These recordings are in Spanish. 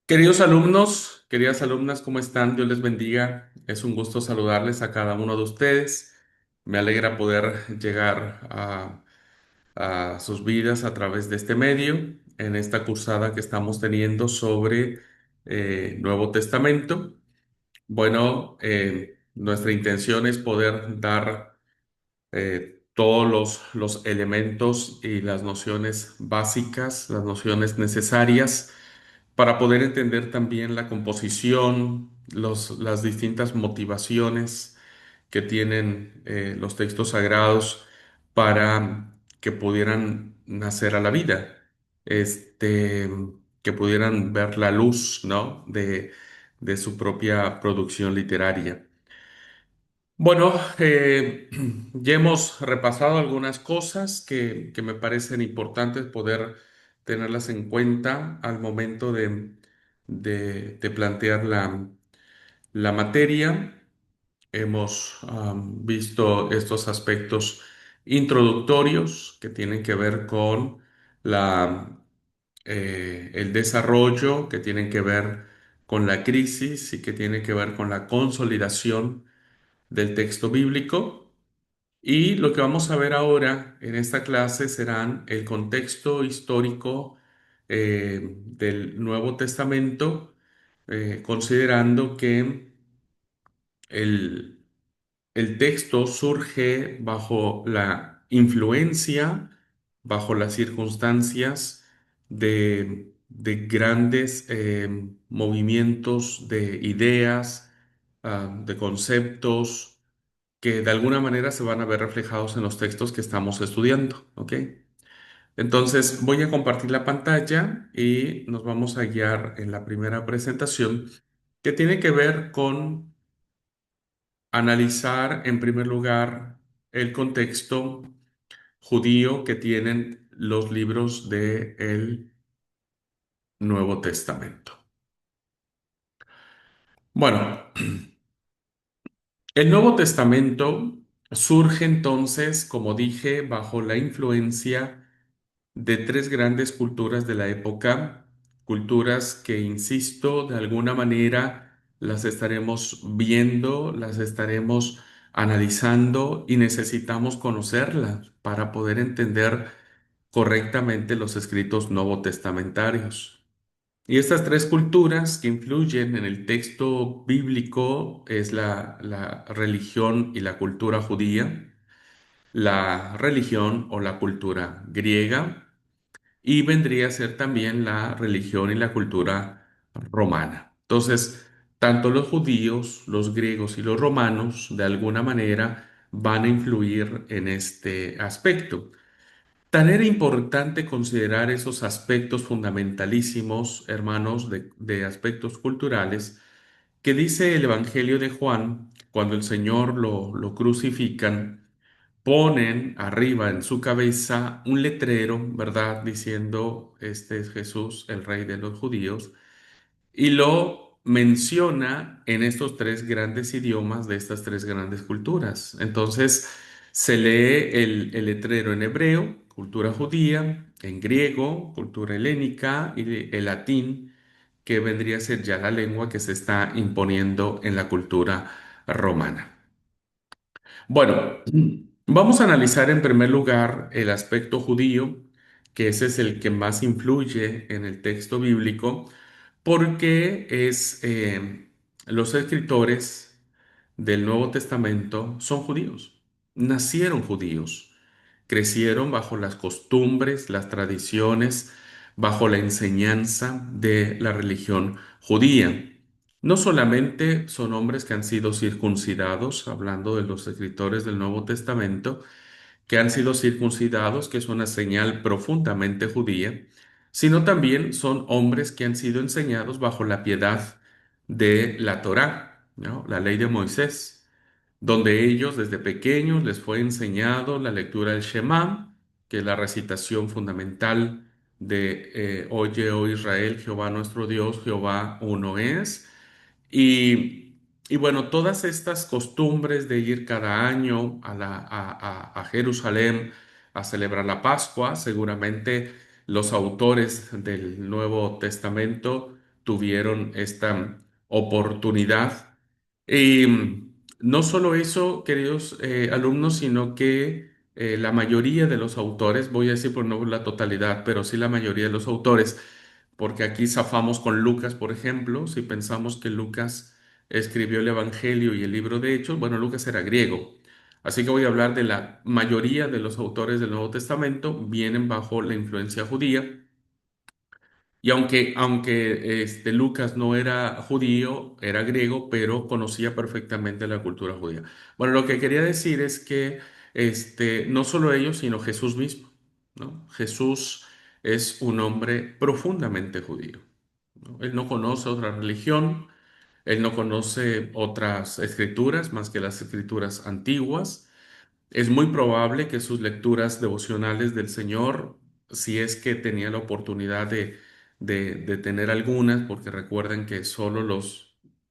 Queridos alumnos, queridas alumnas, ¿cómo están? Dios les bendiga. Es un gusto saludarles a cada uno de ustedes. Me alegra poder llegar a sus vidas a través de este medio, en esta cursada que estamos teniendo sobre Nuevo Testamento. Bueno, nuestra intención es poder dar todos los elementos y las nociones básicas, las nociones necesarias para poder entender también la composición, las distintas motivaciones que tienen los textos sagrados para que pudieran nacer a la vida, este, que pudieran ver la luz, ¿no? de su propia producción literaria. Bueno, ya hemos repasado algunas cosas que me parecen importantes poder tenerlas en cuenta al momento de plantear la materia. Hemos visto estos aspectos introductorios que tienen que ver con la, el desarrollo, que tienen que ver con la crisis y que tienen que ver con la consolidación del texto bíblico. Y lo que vamos a ver ahora en esta clase serán el contexto histórico del Nuevo Testamento, considerando que el, el texto surge bajo la influencia, bajo las circunstancias de grandes movimientos de ideas, de conceptos que de alguna manera se van a ver reflejados en los textos que estamos estudiando, ¿ok? Entonces voy a compartir la pantalla y nos vamos a guiar en la primera presentación que tiene que ver con analizar en primer lugar el contexto judío que tienen los libros del Nuevo Testamento. Bueno, el Nuevo Testamento surge entonces, como dije, bajo la influencia de tres grandes culturas de la época, culturas que, insisto, de alguna manera las estaremos viendo, las estaremos analizando y necesitamos conocerlas para poder entender correctamente los escritos novotestamentarios. Y estas tres culturas que influyen en el texto bíblico es la religión y la cultura judía, la religión o la cultura griega, y vendría a ser también la religión y la cultura romana. Entonces, tanto los judíos, los griegos y los romanos, de alguna manera, van a influir en este aspecto. Tan era importante considerar esos aspectos fundamentalísimos, hermanos, de aspectos culturales, que dice el Evangelio de Juan, cuando el Señor lo crucifican, ponen arriba en su cabeza un letrero, ¿verdad? Diciendo, este es Jesús, el Rey de los judíos, y lo menciona en estos tres grandes idiomas de estas tres grandes culturas. Entonces, se lee el letrero en hebreo, cultura judía, en griego, cultura helénica, y el latín, que vendría a ser ya la lengua que se está imponiendo en la cultura romana. Bueno, vamos a analizar en primer lugar el aspecto judío, que ese es el que más influye en el texto bíblico, porque los escritores del Nuevo Testamento son judíos, nacieron judíos, crecieron bajo las costumbres, las tradiciones, bajo la enseñanza de la religión judía. No solamente son hombres que han sido circuncidados, hablando de los escritores del Nuevo Testamento, que han sido circuncidados, que es una señal profundamente judía, sino también son hombres que han sido enseñados bajo la piedad de la Torá, ¿no? La ley de Moisés, donde ellos desde pequeños les fue enseñado la lectura del Shema, que es la recitación fundamental de Oye, oh Israel, Jehová nuestro Dios, Jehová uno es. Y bueno, todas estas costumbres de ir cada año a Jerusalén a celebrar la Pascua, seguramente los autores del Nuevo Testamento tuvieron esta oportunidad. Y no solo eso, queridos alumnos, sino que la mayoría de los autores, voy a decir por no la totalidad, pero sí la mayoría de los autores, porque aquí zafamos con Lucas, por ejemplo, si pensamos que Lucas escribió el Evangelio y el libro de Hechos, bueno, Lucas era griego. Así que voy a hablar de la mayoría de los autores del Nuevo Testamento, vienen bajo la influencia judía. Y aunque Lucas no era judío, era griego, pero conocía perfectamente la cultura judía. Bueno, lo que quería decir es que no solo ellos, sino Jesús mismo, ¿no? Jesús es un hombre profundamente judío, ¿no? Él no conoce otra religión, él no conoce otras escrituras más que las escrituras antiguas. Es muy probable que sus lecturas devocionales del Señor, si es que tenía la oportunidad de tener algunas, porque recuerden que solo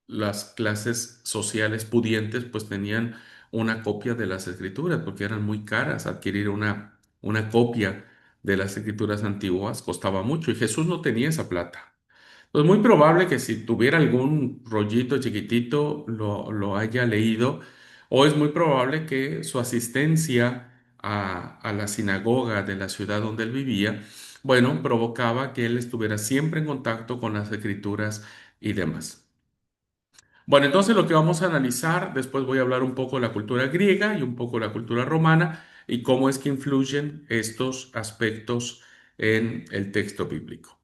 las clases sociales pudientes pues tenían una copia de las escrituras, porque eran muy caras. Adquirir una copia de las escrituras antiguas costaba mucho y Jesús no tenía esa plata. Pues muy probable que si tuviera algún rollito chiquitito lo haya leído, o es muy probable que su asistencia a la sinagoga de la ciudad donde él vivía, bueno, provocaba que él estuviera siempre en contacto con las escrituras y demás. Bueno, entonces lo que vamos a analizar, después voy a hablar un poco de la cultura griega y un poco de la cultura romana y cómo es que influyen estos aspectos en el texto bíblico.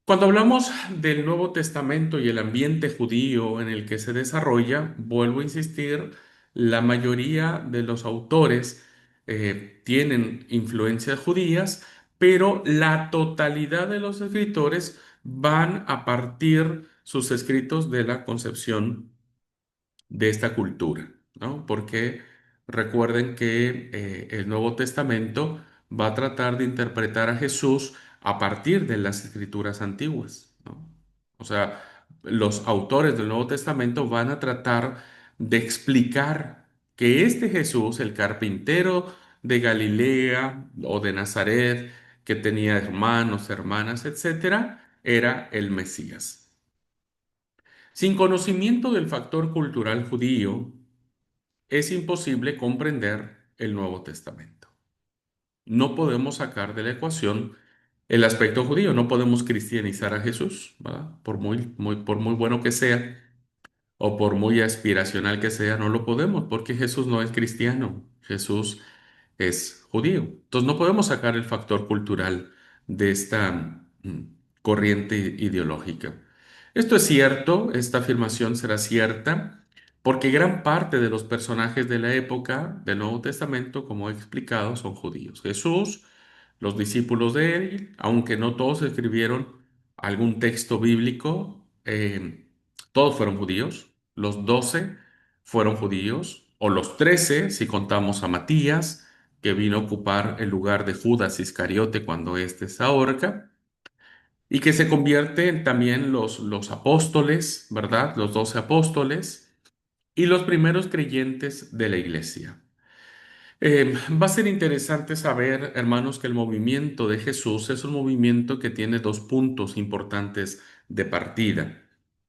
Cuando hablamos del Nuevo Testamento y el ambiente judío en el que se desarrolla, vuelvo a insistir, la mayoría de los autores tienen influencias judías, pero la totalidad de los escritores van a partir sus escritos de la concepción de esta cultura, ¿no? Porque recuerden que el Nuevo Testamento va a tratar de interpretar a Jesús a partir de las escrituras antiguas, ¿no? O sea, los autores del Nuevo Testamento van a tratar de explicar que este Jesús, el carpintero de Galilea o de Nazaret, que tenía hermanos, hermanas, etcétera, era el Mesías. Sin conocimiento del factor cultural judío, es imposible comprender el Nuevo Testamento. No podemos sacar de la ecuación el aspecto judío, no podemos cristianizar a Jesús, ¿verdad? Por muy bueno que sea o por muy aspiracional que sea, no lo podemos, porque Jesús no es cristiano, Jesús es judío. Entonces no podemos sacar el factor cultural de esta corriente ideológica. Esto es cierto, esta afirmación será cierta, porque gran parte de los personajes de la época del Nuevo Testamento, como he explicado, son judíos. Jesús, los discípulos de él, aunque no todos escribieron algún texto bíblico, todos fueron judíos. Los 12 fueron judíos, o los 13 si contamos a Matías, que vino a ocupar el lugar de Judas Iscariote cuando éste se ahorca, y que se convierten también los apóstoles, ¿verdad? Los 12 apóstoles y los primeros creyentes de la iglesia. Va a ser interesante saber, hermanos, que el movimiento de Jesús es un movimiento que tiene dos puntos importantes de partida.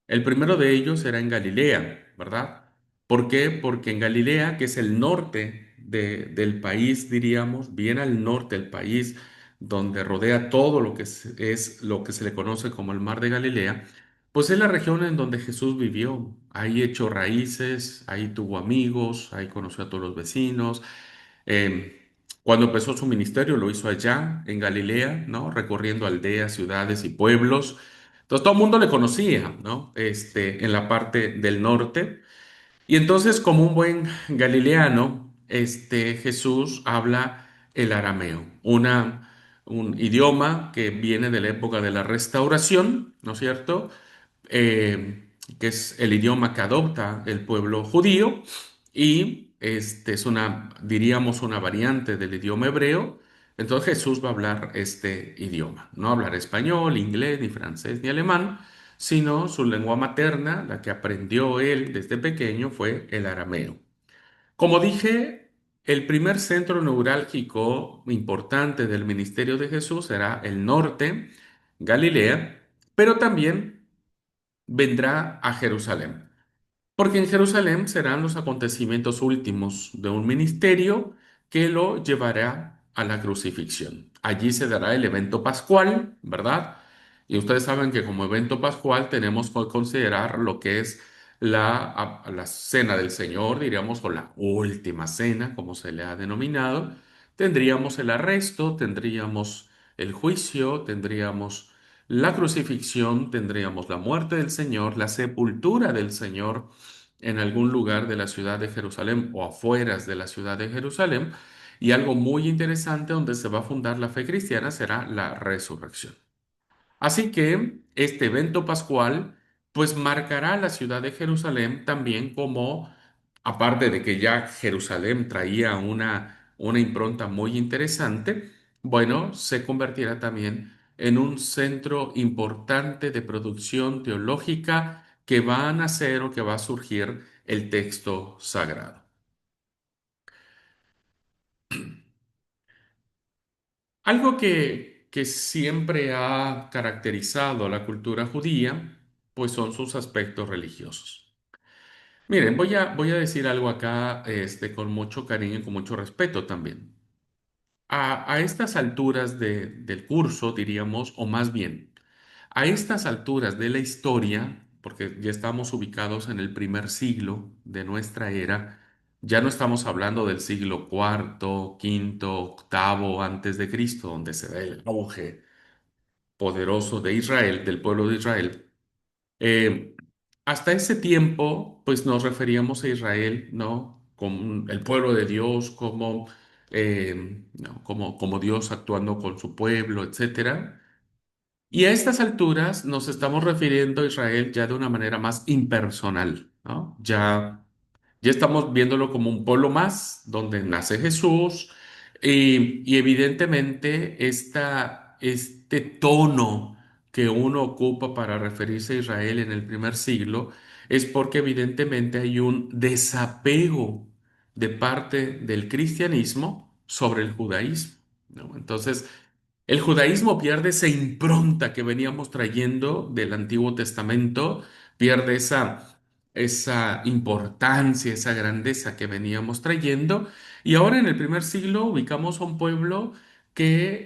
El primero de ellos era en Galilea, ¿verdad? ¿Por qué? Porque en Galilea, que es el norte del país, diríamos, bien al norte del país, donde rodea todo lo que es lo que se le conoce como el Mar de Galilea, pues es la región en donde Jesús vivió. Ahí echó raíces, ahí tuvo amigos, ahí conoció a todos los vecinos. Cuando empezó su ministerio lo hizo allá, en Galilea, ¿no? Recorriendo aldeas, ciudades y pueblos. Entonces todo el mundo le conocía, ¿no? En la parte del norte. Y entonces, como un buen galileano, Jesús habla el arameo, un idioma que viene de la época de la restauración, ¿no es cierto? Que es el idioma que adopta el pueblo judío y es diríamos, una variante del idioma hebreo. Entonces Jesús va a hablar este idioma, no hablar español, inglés, ni francés, ni alemán, sino su lengua materna, la que aprendió él desde pequeño, fue el arameo. Como dije, el primer centro neurálgico importante del ministerio de Jesús era el norte, Galilea, pero también vendrá a Jerusalén. Porque en Jerusalén serán los acontecimientos últimos de un ministerio que lo llevará a la crucifixión. Allí se dará el evento pascual, ¿verdad? Y ustedes saben que como evento pascual tenemos que considerar lo que es la cena del Señor, diríamos, o la última cena, como se le ha denominado. Tendríamos el arresto, tendríamos el juicio, tendríamos la crucifixión, tendríamos la muerte del Señor, la sepultura del Señor en algún lugar de la ciudad de Jerusalén o afueras de la ciudad de Jerusalén. Y algo muy interesante donde se va a fundar la fe cristiana será la resurrección. Así que este evento pascual pues marcará la ciudad de Jerusalén también como, aparte de que ya Jerusalén traía una impronta muy interesante, bueno, se convertirá también en un centro importante de producción teológica que va a nacer o que va a surgir el texto sagrado. Algo que siempre ha caracterizado a la cultura judía, pues son sus aspectos religiosos. Miren, voy a decir algo acá, con mucho cariño y con mucho respeto también. A estas alturas del curso, diríamos, o más bien, a estas alturas de la historia, porque ya estamos ubicados en el primer siglo de nuestra era, ya no estamos hablando del siglo cuarto, quinto, octavo antes de Cristo, donde se da el auge poderoso de Israel, del pueblo de Israel. Eh, Hasta ese tiempo, pues nos referíamos a Israel, ¿no? Como el pueblo de Dios, ¿no? como Dios actuando con su pueblo, etcétera. Y a estas alturas nos estamos refiriendo a Israel ya de una manera más impersonal, ¿no? Ya estamos viéndolo como un pueblo más, donde nace Jesús, y evidentemente este tono que uno ocupa para referirse a Israel en el primer siglo es porque evidentemente hay un desapego de parte del cristianismo sobre el judaísmo, ¿no? Entonces, el judaísmo pierde esa impronta que veníamos trayendo del Antiguo Testamento, pierde esa importancia, esa grandeza que veníamos trayendo, y ahora en el primer siglo ubicamos a un pueblo que,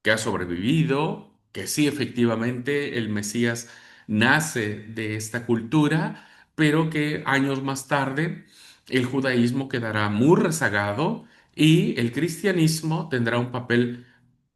que ha sobrevivido, que sí, efectivamente, el Mesías nace de esta cultura, pero que años más tarde el judaísmo quedará muy rezagado y el cristianismo tendrá un papel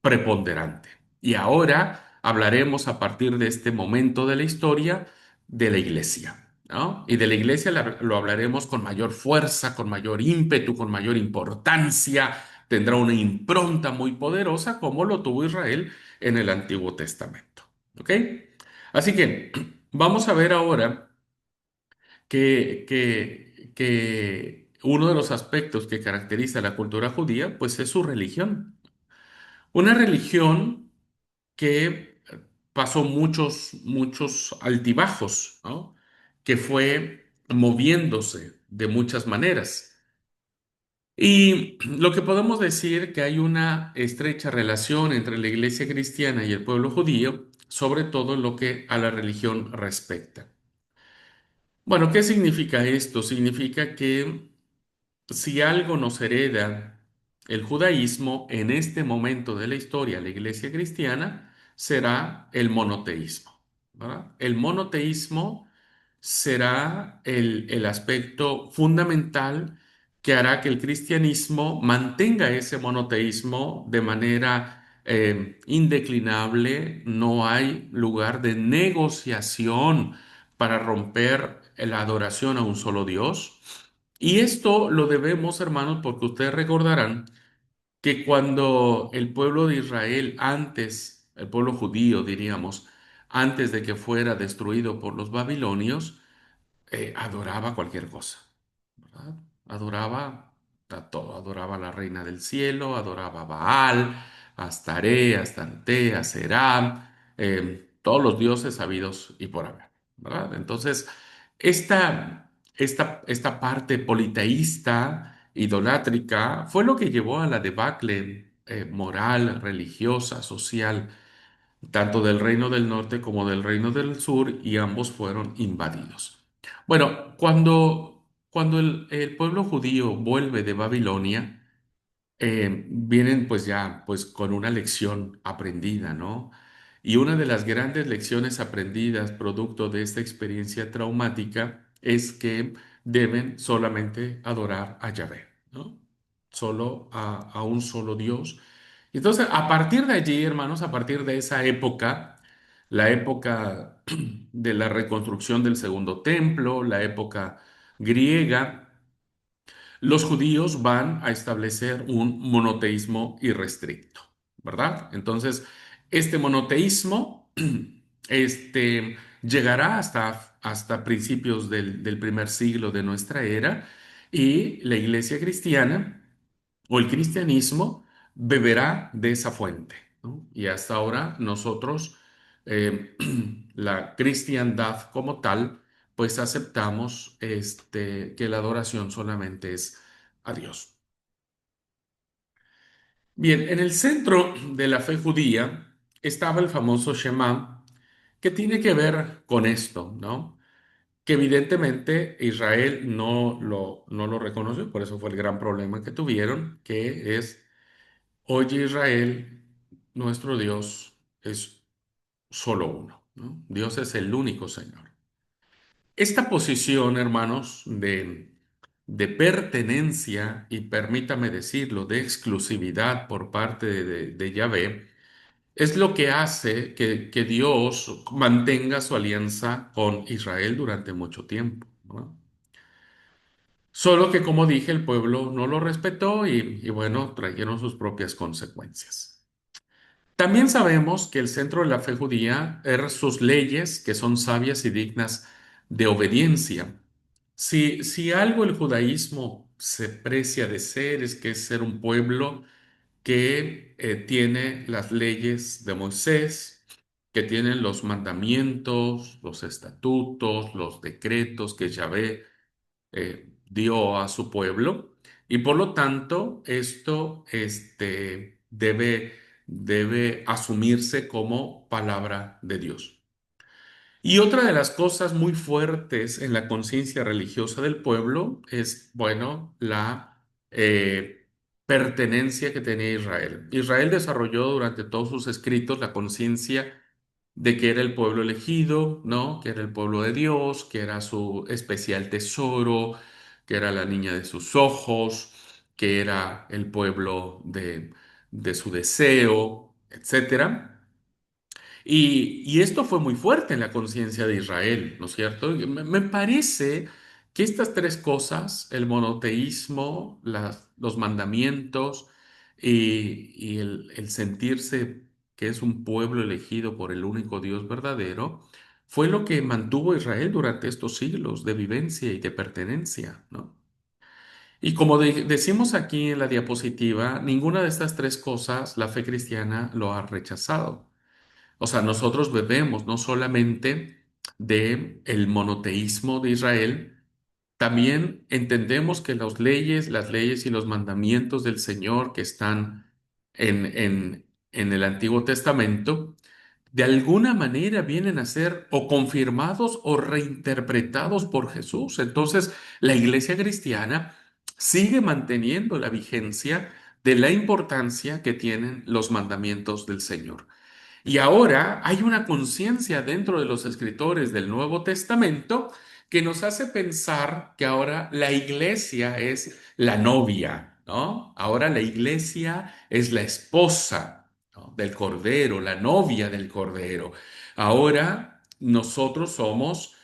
preponderante. Y ahora hablaremos a partir de este momento de la historia de la iglesia, ¿no? Y de la iglesia lo hablaremos con mayor fuerza, con mayor ímpetu, con mayor importancia, tendrá una impronta muy poderosa como lo tuvo Israel en el Antiguo Testamento. ¿Ok? Así que vamos a ver ahora que uno de los aspectos que caracteriza a la cultura judía, pues es su religión. Una religión que pasó muchos altibajos, ¿no? Que fue moviéndose de muchas maneras. Y lo que podemos decir que hay una estrecha relación entre la iglesia cristiana y el pueblo judío, sobre todo en lo que a la religión respecta. Bueno, ¿qué significa esto? Significa que si algo nos hereda el judaísmo en este momento de la historia, la iglesia cristiana, será el monoteísmo, ¿verdad? El monoteísmo será el aspecto fundamental que hará que el cristianismo mantenga ese monoteísmo de manera indeclinable. No hay lugar de negociación para romper la adoración a un solo Dios. Y esto lo debemos, hermanos, porque ustedes recordarán que cuando el pueblo de Israel antes, el pueblo judío, diríamos, antes de que fuera destruido por los babilonios, adoraba cualquier cosa, ¿verdad? Adoraba a todo, adoraba a la reina del cielo, adoraba a Baal, a Astaré, a Astarte, a Serap, todos los dioses habidos y por haber, ¿verdad? Entonces, esta parte politeísta, idolátrica, fue lo que llevó a la debacle moral, religiosa, social tanto del reino del norte como del reino del sur, y ambos fueron invadidos. Bueno, cuando el pueblo judío vuelve de Babilonia, vienen pues ya pues con una lección aprendida, ¿no? Y una de las grandes lecciones aprendidas producto de esta experiencia traumática es que deben solamente adorar a Yahvé, ¿no? Solo a un solo Dios. Entonces, a partir de allí, hermanos, a partir de esa época, la época de la reconstrucción del segundo templo, la época griega, los judíos van a establecer un monoteísmo irrestricto, ¿verdad? Entonces, este monoteísmo llegará hasta principios del primer siglo de nuestra era, y la iglesia cristiana o el cristianismo beberá de esa fuente, ¿no? Y hasta ahora nosotros, eh, la cristiandad como tal, pues aceptamos que la adoración solamente es a Dios. Bien, en el centro de la fe judía estaba el famoso Shema, que tiene que ver con esto, ¿no? Que evidentemente Israel no lo reconoció, por eso fue el gran problema que tuvieron, que es: oye Israel, nuestro Dios es solo uno, ¿no? Dios es el único Señor. Esta posición, hermanos, de pertenencia y, permítame decirlo, de exclusividad por parte de Yahvé, es lo que hace que Dios mantenga su alianza con Israel durante mucho tiempo, ¿no? Solo que, como dije, el pueblo no lo respetó y bueno, trajeron sus propias consecuencias. También sabemos que el centro de la fe judía eran sus leyes, que son sabias y dignas de obediencia. Si algo el judaísmo se precia de ser, es que es ser un pueblo que tiene las leyes de Moisés, que tienen los mandamientos, los estatutos, los decretos que Yahvé dio a su pueblo, y por lo tanto esto debe asumirse como palabra de Dios. Y otra de las cosas muy fuertes en la conciencia religiosa del pueblo es, bueno, la pertenencia que tenía Israel. Israel desarrolló durante todos sus escritos la conciencia de que era el pueblo elegido, ¿no? Que era el pueblo de Dios, que era su especial tesoro, que era la niña de sus ojos, que era el pueblo de su deseo, etcétera. Y esto fue muy fuerte en la conciencia de Israel, ¿no es cierto? Y me parece que estas tres cosas, el monoteísmo, los mandamientos y el sentirse que es un pueblo elegido por el único Dios verdadero, fue lo que mantuvo a Israel durante estos siglos de vivencia y de pertenencia, ¿no? Y como decimos aquí en la diapositiva, ninguna de estas tres cosas la fe cristiana lo ha rechazado. O sea, nosotros bebemos no solamente de el monoteísmo de Israel, también entendemos que las leyes y los mandamientos del Señor que están en el Antiguo Testamento, de alguna manera vienen a ser o confirmados o reinterpretados por Jesús. Entonces, la iglesia cristiana sigue manteniendo la vigencia de la importancia que tienen los mandamientos del Señor. Y ahora hay una conciencia dentro de los escritores del Nuevo Testamento que nos hace pensar que ahora la iglesia es la novia, ¿no? Ahora la iglesia es la esposa, ¿no?, del Cordero, la novia del Cordero. Ahora nosotros somos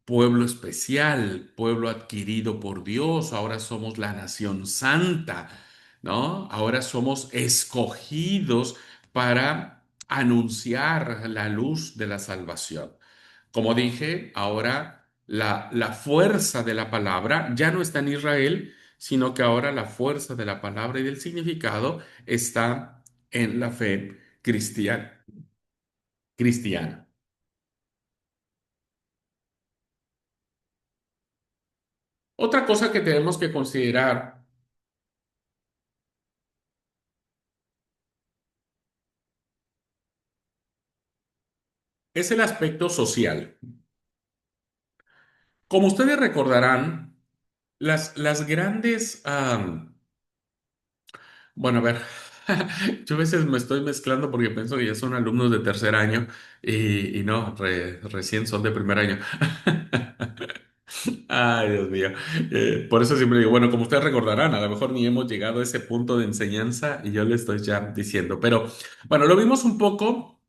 pueblo especial, pueblo adquirido por Dios, ahora somos la nación santa, ¿no? Ahora somos escogidos para anunciar la luz de la salvación. Como dije, ahora la fuerza de la palabra ya no está en Israel, sino que ahora la fuerza de la palabra y del significado está en la fe cristiana. Otra cosa que tenemos que considerar, es el aspecto social. Como ustedes recordarán, las grandes, bueno, a ver, yo a veces me estoy mezclando porque pienso que ya son alumnos de tercer año y no, recién son de primer año. Ay, Dios mío. Por eso siempre digo, bueno, como ustedes recordarán, a lo mejor ni hemos llegado a ese punto de enseñanza y yo le estoy ya diciendo, pero bueno, lo vimos un poco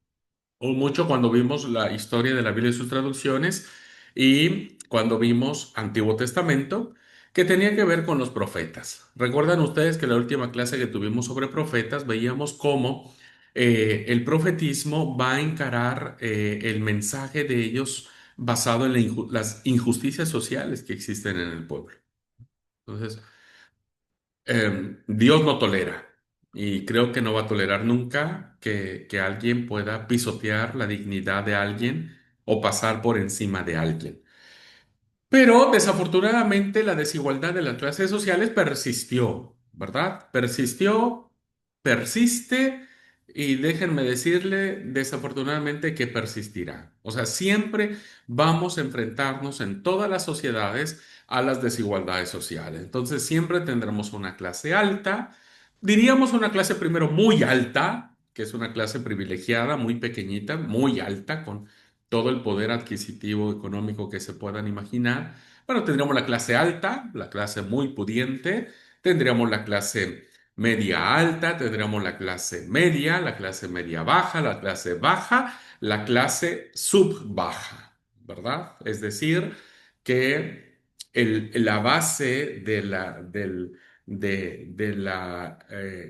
o mucho cuando vimos la historia de la Biblia y sus traducciones y cuando vimos Antiguo Testamento, que tenía que ver con los profetas. ¿Recuerdan ustedes que la última clase que tuvimos sobre profetas veíamos cómo el profetismo va a encarar el mensaje de ellos basado en las injusticias sociales que existen en el pueblo? Entonces, Dios no tolera y creo que no va a tolerar nunca que alguien pueda pisotear la dignidad de alguien o pasar por encima de alguien. Pero desafortunadamente la desigualdad de las clases sociales persistió, ¿verdad? Persistió, persiste y déjenme decirle desafortunadamente que persistirá. O sea, siempre vamos a enfrentarnos en todas las sociedades a las desigualdades sociales. Entonces siempre tendremos una clase alta, diríamos una clase primero muy alta, que es una clase privilegiada, muy pequeñita, muy alta, con todo el poder adquisitivo económico que se puedan imaginar. Bueno, tendríamos la clase alta, la clase muy pudiente, tendríamos la clase media alta, tendríamos la clase media baja, la clase baja, la clase subbaja, ¿verdad? Es decir, que la base de la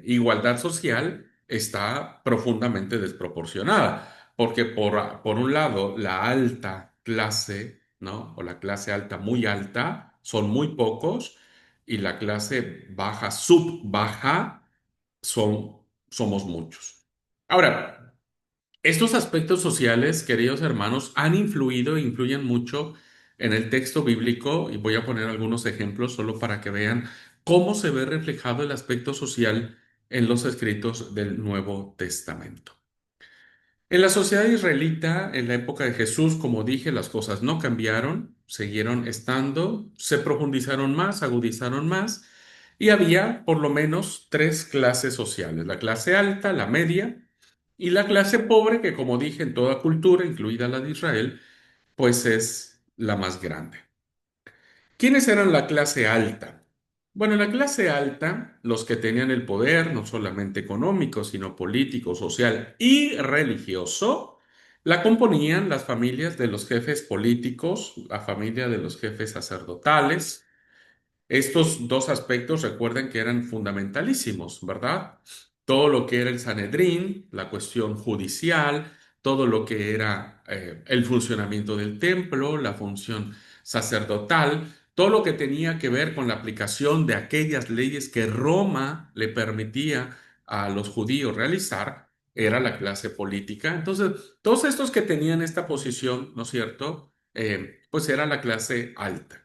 igualdad social está profundamente desproporcionada. Porque por un lado, la alta clase, ¿no? O la clase alta muy alta son muy pocos y la clase baja, subbaja, somos muchos. Ahora, estos aspectos sociales, queridos hermanos, han influido e influyen mucho en el texto bíblico y voy a poner algunos ejemplos solo para que vean cómo se ve reflejado el aspecto social en los escritos del Nuevo Testamento. En la sociedad israelita, en la época de Jesús, como dije, las cosas no cambiaron, siguieron estando, se profundizaron más, agudizaron más, y había por lo menos tres clases sociales, la clase alta, la media y la clase pobre, que como dije, en toda cultura, incluida la de Israel, pues es la más grande. ¿Quiénes eran la clase alta? Bueno, en la clase alta, los que tenían el poder, no solamente económico, sino político, social y religioso, la componían las familias de los jefes políticos, la familia de los jefes sacerdotales, estos dos aspectos recuerden que eran fundamentalísimos, ¿verdad? Todo lo que era el Sanedrín, la cuestión judicial, todo lo que era el funcionamiento del templo, la función sacerdotal, todo lo que tenía que ver con la aplicación de aquellas leyes que Roma le permitía a los judíos realizar, era la clase política. Entonces, todos estos que tenían esta posición, ¿no es cierto? Pues era la clase alta.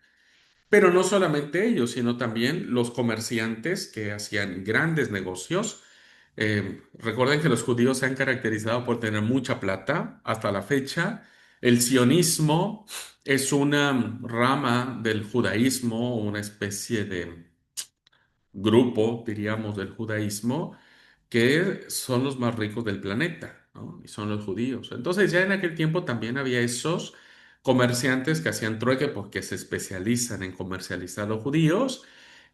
Pero no solamente ellos, sino también los comerciantes que hacían grandes negocios. Recuerden que los judíos se han caracterizado por tener mucha plata hasta la fecha. El sionismo es una rama del judaísmo, una especie de grupo, diríamos, del judaísmo, que son los más ricos del planeta, ¿no? Y son los judíos. Entonces ya en aquel tiempo también había esos comerciantes que hacían trueque porque se especializan en comercializar los judíos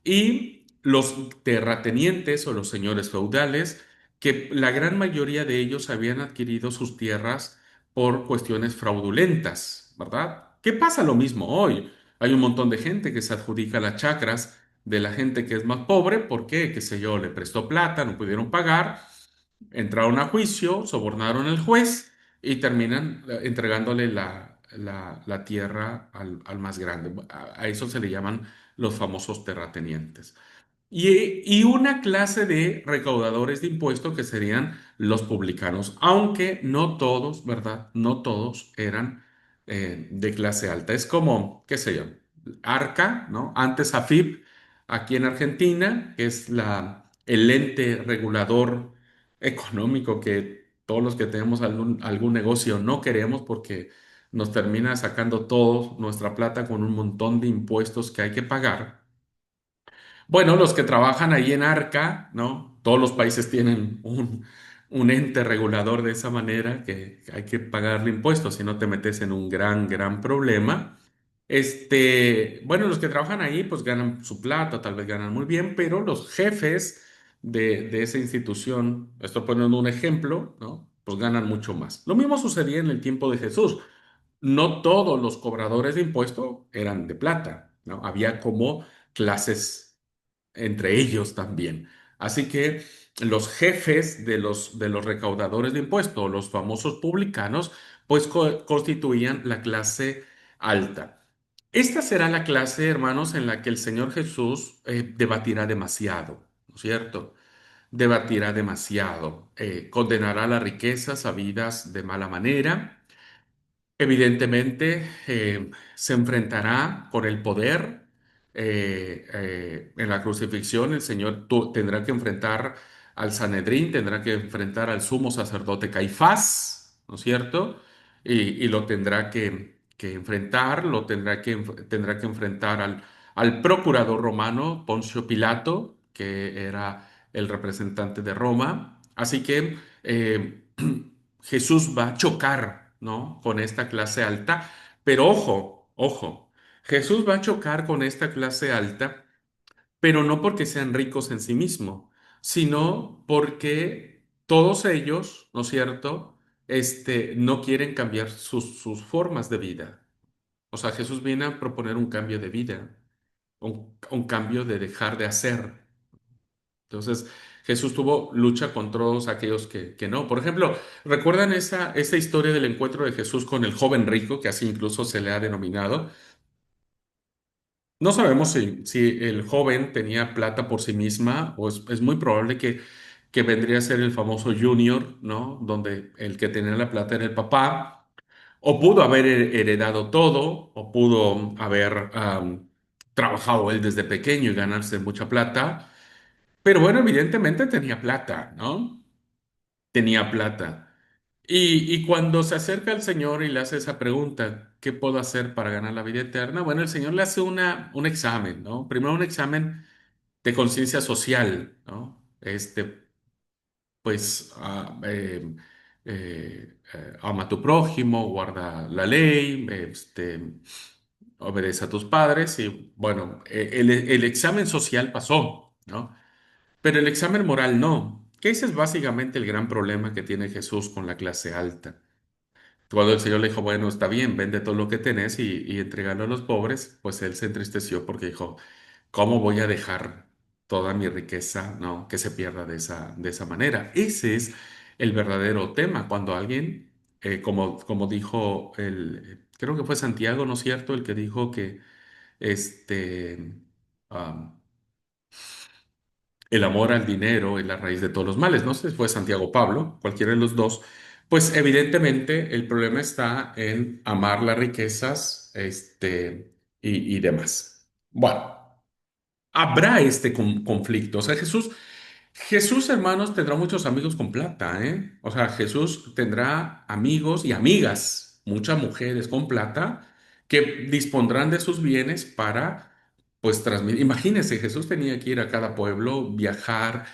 y los terratenientes o los señores feudales, que la gran mayoría de ellos habían adquirido sus tierras por cuestiones fraudulentas, ¿verdad? ¿Qué pasa lo mismo hoy? Hay un montón de gente que se adjudica las chacras de la gente que es más pobre porque, qué sé yo, le prestó plata, no pudieron pagar, entraron a juicio, sobornaron al juez y terminan entregándole la tierra al más grande. A eso se le llaman los famosos terratenientes. Y una clase de recaudadores de impuestos que serían los publicanos, aunque no todos, ¿verdad? No todos eran de clase alta. Es como, qué sé yo, Arca, ¿no? Antes AFIP, aquí en Argentina, que es el ente regulador económico que todos los que tenemos algún negocio no queremos porque nos termina sacando toda nuestra plata con un montón de impuestos que hay que pagar. Bueno, los que trabajan ahí en Arca, ¿no? Todos los países tienen un ente regulador de esa manera que hay que pagarle impuestos, si no te metes en un gran problema. Bueno, los que trabajan ahí pues ganan su plata, tal vez ganan muy bien, pero los jefes de esa institución, estoy poniendo un ejemplo, ¿no? Pues ganan mucho más. Lo mismo sucedía en el tiempo de Jesús. No todos los cobradores de impuestos eran de plata, ¿no? Había como clases entre ellos también. Así que los jefes de los recaudadores de impuestos, los famosos publicanos, pues constituían la clase alta. Esta será la clase, hermanos, en la que el Señor Jesús debatirá demasiado, ¿no es cierto? Debatirá demasiado, condenará las riquezas habidas de mala manera. Evidentemente, se enfrentará con el poder. En la crucifixión, el Señor tendrá que enfrentar al Sanedrín, tendrá que enfrentar al sumo sacerdote Caifás, ¿no es cierto? Y lo tendrá que enfrentar, tendrá que enfrentar al procurador romano, Poncio Pilato, que era el representante de Roma. Así que Jesús va a chocar, ¿no? Con esta clase alta, pero ojo, Jesús va a chocar con esta clase alta, pero no porque sean ricos en sí mismo, sino porque todos ellos, ¿no es cierto? No quieren cambiar sus formas de vida. O sea, Jesús viene a proponer un cambio de vida, un cambio de dejar de hacer. Entonces, Jesús tuvo lucha con todos aquellos que no. Por ejemplo, ¿recuerdan esa historia del encuentro de Jesús con el joven rico, que así incluso se le ha denominado? No sabemos si el joven tenía plata por sí misma, o es muy probable que vendría a ser el famoso Junior, ¿no? Donde el que tenía la plata era el papá, o pudo haber heredado todo, o pudo haber trabajado él desde pequeño y ganarse mucha plata. Pero bueno, evidentemente tenía plata, ¿no? Tenía plata. Y cuando se acerca al Señor y le hace esa pregunta, ¿qué puedo hacer para ganar la vida eterna? Bueno, el Señor le hace un examen, ¿no? Primero un examen de conciencia social, ¿no? Pues, ama a tu prójimo, guarda la ley, obedece a tus padres y, bueno, el examen social pasó, ¿no? Pero el examen moral no, que ese es básicamente el gran problema que tiene Jesús con la clase alta. Cuando el Señor le dijo, bueno, está bien, vende todo lo que tenés y entrégalo a los pobres, pues él se entristeció porque dijo, ¿cómo voy a dejar toda mi riqueza, no, que se pierda de esa manera? Ese es el verdadero tema. Cuando alguien, como dijo creo que fue Santiago, ¿no es cierto? El que dijo que este, el amor al dinero es la raíz de todos los males. No sé si fue Santiago o Pablo, cualquiera de los dos. Pues evidentemente el problema está en amar las riquezas, y demás. Bueno, habrá este conflicto. O sea, Jesús, hermanos, tendrá muchos amigos con plata, ¿eh? O sea, Jesús tendrá amigos y amigas, muchas mujeres con plata, que dispondrán de sus bienes para, pues, transmitir. Imagínense, Jesús tenía que ir a cada pueblo, viajar,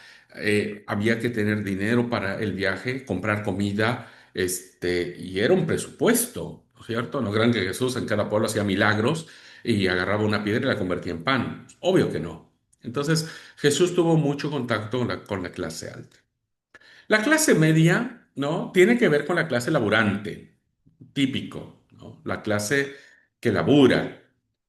había que tener dinero para el viaje, comprar comida, y era un presupuesto, ¿no es cierto? No crean que Jesús en cada pueblo hacía milagros y agarraba una piedra y la convertía en pan. Obvio que no. Entonces, Jesús tuvo mucho contacto con la clase alta. La clase media, ¿no? Tiene que ver con la clase laburante, típico, ¿no? La clase que labura,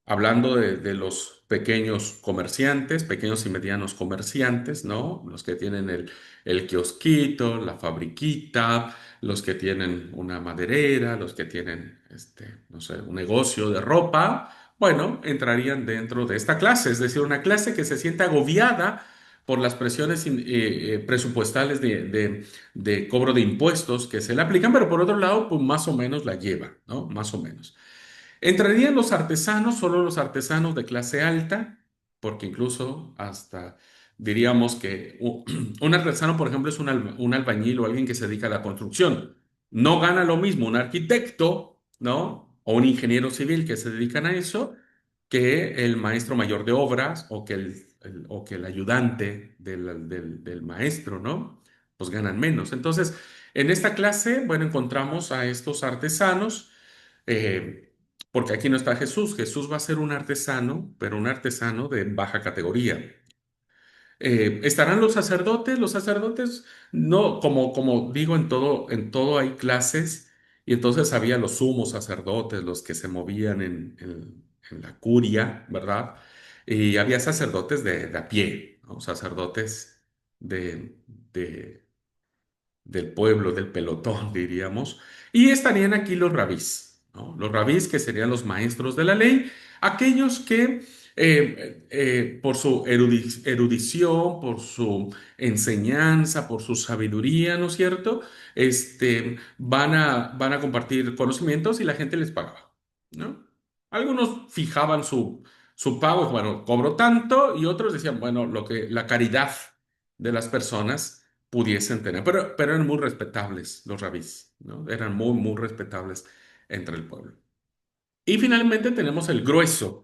hablando de los pequeños comerciantes, pequeños y medianos comerciantes, ¿no? Los que tienen el kiosquito, la fabriquita, los que tienen una maderera, los que tienen, no sé, un negocio de ropa, bueno, entrarían dentro de esta clase, es decir, una clase que se siente agobiada por las presiones presupuestales de cobro de impuestos que se le aplican, pero por otro lado, pues más o menos la lleva, ¿no? Más o menos. Entrarían los artesanos, solo los artesanos de clase alta, porque incluso hasta Diríamos que un artesano, por ejemplo, es un albañil o alguien que se dedica a la construcción. No gana lo mismo un arquitecto, ¿no? O un ingeniero civil que se dedican a eso, que el maestro mayor de obras o que o que el ayudante del maestro, ¿no? Pues ganan menos. Entonces, en esta clase, bueno, encontramos a estos artesanos, eh, porque aquí no está Jesús. Jesús va a ser un artesano, pero un artesano de baja categoría. ¿Estarán los sacerdotes, no, como digo, en todo hay clases, y entonces había los sumos sacerdotes, los que se movían en la curia, ¿verdad? Y había sacerdotes de a pie, ¿no? Sacerdotes de, de, del pueblo, del pelotón, diríamos. Y estarían aquí los rabís, ¿no? Los rabís que serían los maestros de la ley, aquellos que por su erudición, por su enseñanza, por su sabiduría, ¿no es cierto? Van a compartir conocimientos y la gente les pagaba, ¿no? Algunos fijaban su pago, bueno, cobro tanto, y otros decían, bueno, la caridad de las personas pudiesen tener, pero eran muy respetables los rabís, ¿no? Eran muy respetables entre el pueblo. Y finalmente tenemos el grueso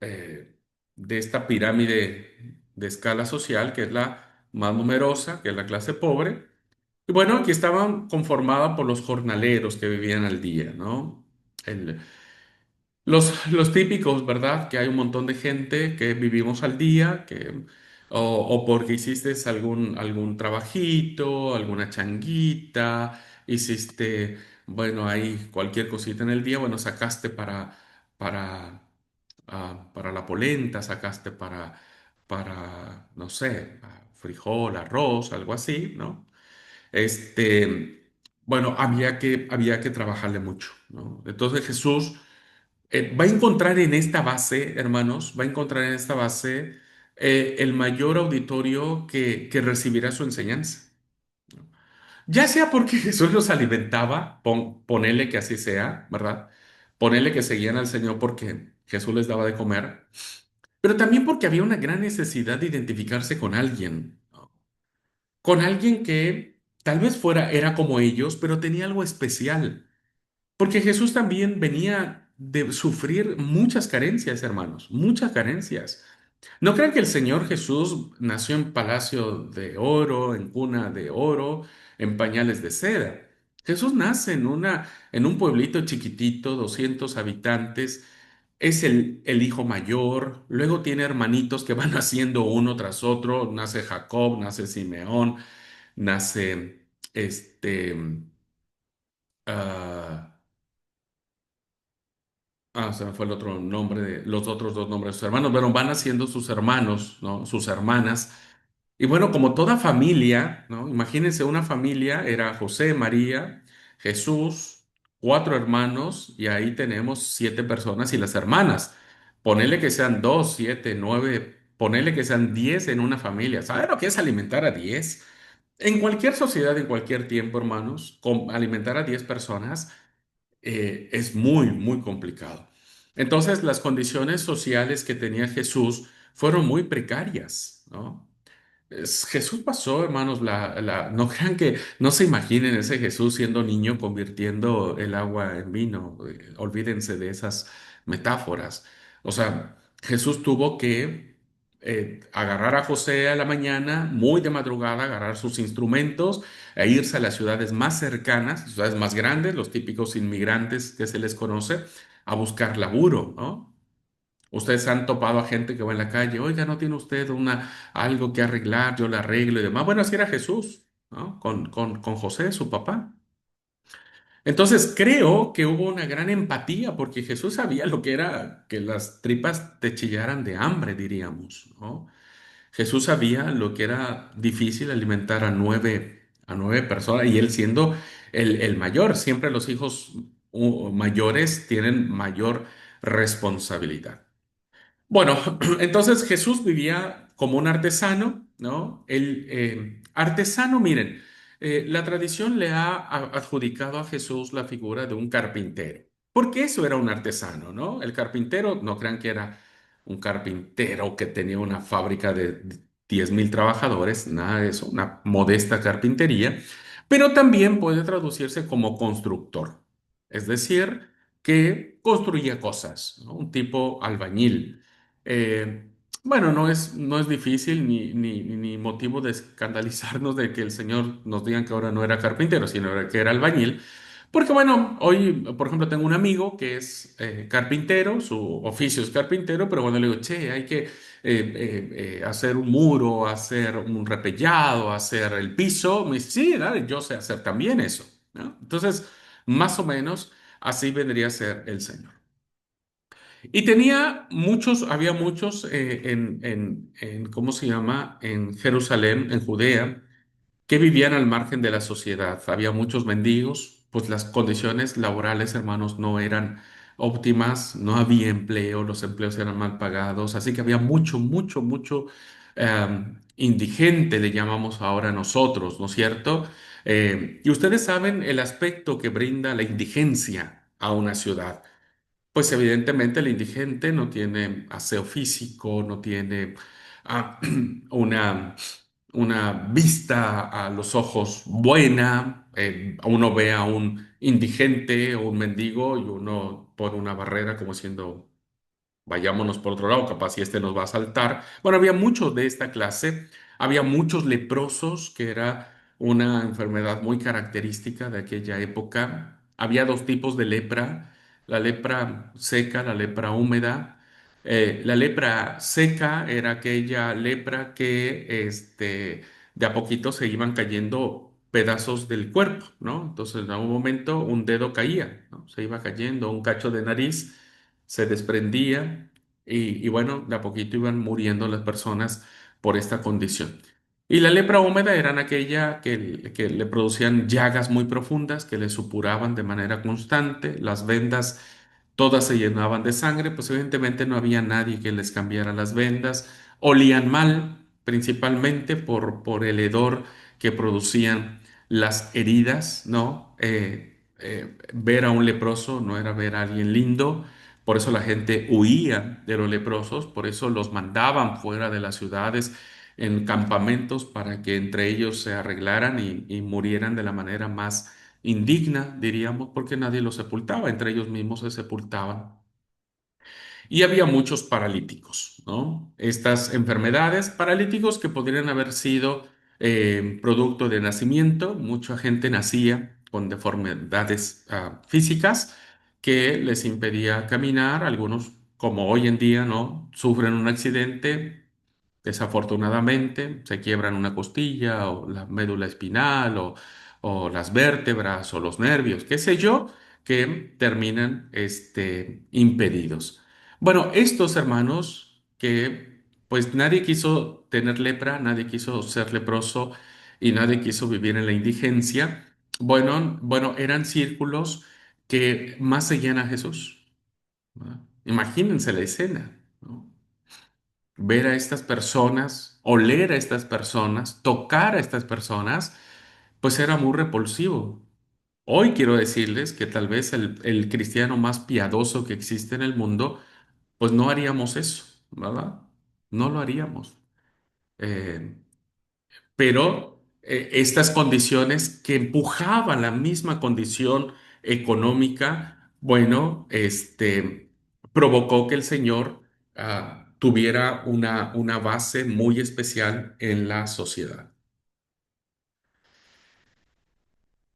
eh, de esta pirámide de escala social, que es la más numerosa, que es la clase pobre. Y bueno, aquí estaban conformada por los jornaleros que vivían al día, ¿no? El, los típicos, ¿verdad? Que hay un montón de gente que vivimos al día, o porque hiciste algún trabajito, alguna changuita, hiciste, bueno, ahí cualquier cosita en el día, bueno, sacaste para, para la polenta, sacaste no sé, frijol, arroz, algo así, ¿no? Bueno, había que trabajarle mucho, ¿no? Entonces Jesús va a encontrar en esta base, hermanos, va a encontrar en esta base el mayor auditorio que recibirá su enseñanza. Ya sea porque Jesús los alimentaba, ponele que así sea, ¿verdad? Ponele que seguían al Señor porque Jesús les daba de comer, pero también porque había una gran necesidad de identificarse con alguien, ¿no? Con alguien que tal vez era como ellos, pero tenía algo especial. Porque Jesús también venía de sufrir muchas carencias, hermanos, muchas carencias. No crean que el Señor Jesús nació en palacio de oro, en cuna de oro, en pañales de seda. Jesús nace en un pueblito chiquitito, 200 habitantes, es el hijo mayor, luego tiene hermanitos que van naciendo uno tras otro, nace Jacob, nace Simeón, nace este... ah, se me fue el otro nombre de los otros dos nombres de sus hermanos. Bueno, van haciendo sus hermanos, ¿no? Sus hermanas. Y bueno, como toda familia, ¿no? Imagínense una familia, era José, María, Jesús, cuatro hermanos, y ahí tenemos siete personas y las hermanas. Ponele que sean dos, siete, nueve, ponele que sean 10 en una familia. ¿Sabe lo que es alimentar a 10? En cualquier sociedad, en cualquier tiempo, hermanos, alimentar a 10 personas es muy complicado. Entonces, las condiciones sociales que tenía Jesús fueron muy precarias, ¿no? Jesús pasó, hermanos, no crean que, no se imaginen ese Jesús siendo niño convirtiendo el agua en vino. Olvídense de esas metáforas. O sea, Jesús tuvo que agarrar a José a la mañana, muy de madrugada, agarrar sus instrumentos e irse a las ciudades más cercanas, ciudades más grandes, los típicos inmigrantes que se les conoce, a buscar laburo, ¿no? Ustedes han topado a gente que va en la calle, oiga, ¿no tiene usted algo que arreglar? Yo le arreglo y demás. Bueno, así era Jesús, ¿no? Con José, su papá. Entonces creo que hubo una gran empatía porque Jesús sabía lo que era que las tripas te chillaran de hambre, diríamos, ¿no? Jesús sabía lo que era difícil alimentar a nueve personas, y él siendo el mayor, siempre los hijos mayores tienen mayor responsabilidad. Bueno, entonces Jesús vivía como un artesano, ¿no? El artesano, miren, la tradición le ha adjudicado a Jesús la figura de un carpintero. porque eso era un artesano, ¿no? El carpintero, no crean que era un carpintero que tenía una fábrica de 10.000 trabajadores, nada de eso, una modesta carpintería, pero también puede traducirse como constructor, es decir, que construía cosas, ¿no? Un tipo albañil. Eh, bueno, no es difícil ni motivo de escandalizarnos de que el Señor nos digan que ahora no era carpintero, sino que era albañil. Porque bueno, hoy, por ejemplo, tengo un amigo que es carpintero, su oficio es carpintero, pero cuando le digo, che, hay que hacer un muro, hacer un repellado, hacer el piso, me dice, sí, dale, yo sé hacer también eso, ¿no? Entonces, más o menos así vendría a ser el Señor. Y había muchos ¿cómo se llama? En Jerusalén, en Judea, que vivían al margen de la sociedad. Había muchos mendigos, pues las condiciones laborales, hermanos, no eran óptimas, no había empleo, los empleos eran mal pagados, así que había mucho indigente, le llamamos ahora nosotros, ¿no es cierto? Y ustedes saben el aspecto que brinda la indigencia a una ciudad. Pues evidentemente el indigente no tiene aseo físico, no tiene ah, una, una vista a los ojos buena. Uno ve a un indigente o un mendigo y uno pone una barrera como diciendo, vayámonos por otro lado, capaz si este nos va a saltar. Bueno, había muchos de esta clase, había muchos leprosos, que era una enfermedad muy característica de aquella época. Había dos tipos de lepra, la lepra seca, la lepra húmeda. La lepra seca era aquella lepra que de a poquito se iban cayendo pedazos del cuerpo, ¿no? Entonces, en algún momento un dedo caía, ¿no? Se iba cayendo, un cacho de nariz se desprendía y bueno, de a poquito iban muriendo las personas por esta condición. Y la lepra húmeda eran aquella que le producían llagas muy profundas que le supuraban de manera constante, las vendas todas se llenaban de sangre, pues evidentemente no había nadie que les cambiara las vendas, olían mal, principalmente por el hedor que producían las heridas, ¿no? Ver a un leproso no era ver a alguien lindo, por eso la gente huía de los leprosos, por eso los mandaban fuera de las ciudades en campamentos para que entre ellos se arreglaran y murieran de la manera más indigna, diríamos, porque nadie los sepultaba, entre ellos mismos se sepultaban. Y había muchos paralíticos, ¿no? Estas enfermedades, paralíticos que podrían haber sido producto de nacimiento, mucha gente nacía con deformidades físicas que les impedía caminar, algunos, como hoy en día, ¿no? Sufren un accidente, desafortunadamente, se quiebran una costilla o la médula espinal o las vértebras o los nervios, qué sé yo, que terminan impedidos. Bueno, estos hermanos que pues nadie quiso tener lepra, nadie quiso ser leproso y nadie quiso vivir en la indigencia. Bueno, eran círculos que más seguían a Jesús, ¿verdad? Imagínense la escena, ¿no? Ver a estas personas, oler a estas personas, tocar a estas personas, pues era muy repulsivo. Hoy quiero decirles que tal vez el cristiano más piadoso que existe en el mundo, pues no haríamos eso, ¿verdad? No lo haríamos. Eh, pero estas condiciones que empujaban la misma condición económica, bueno, provocó que el Señor tuviera una base muy especial en la sociedad.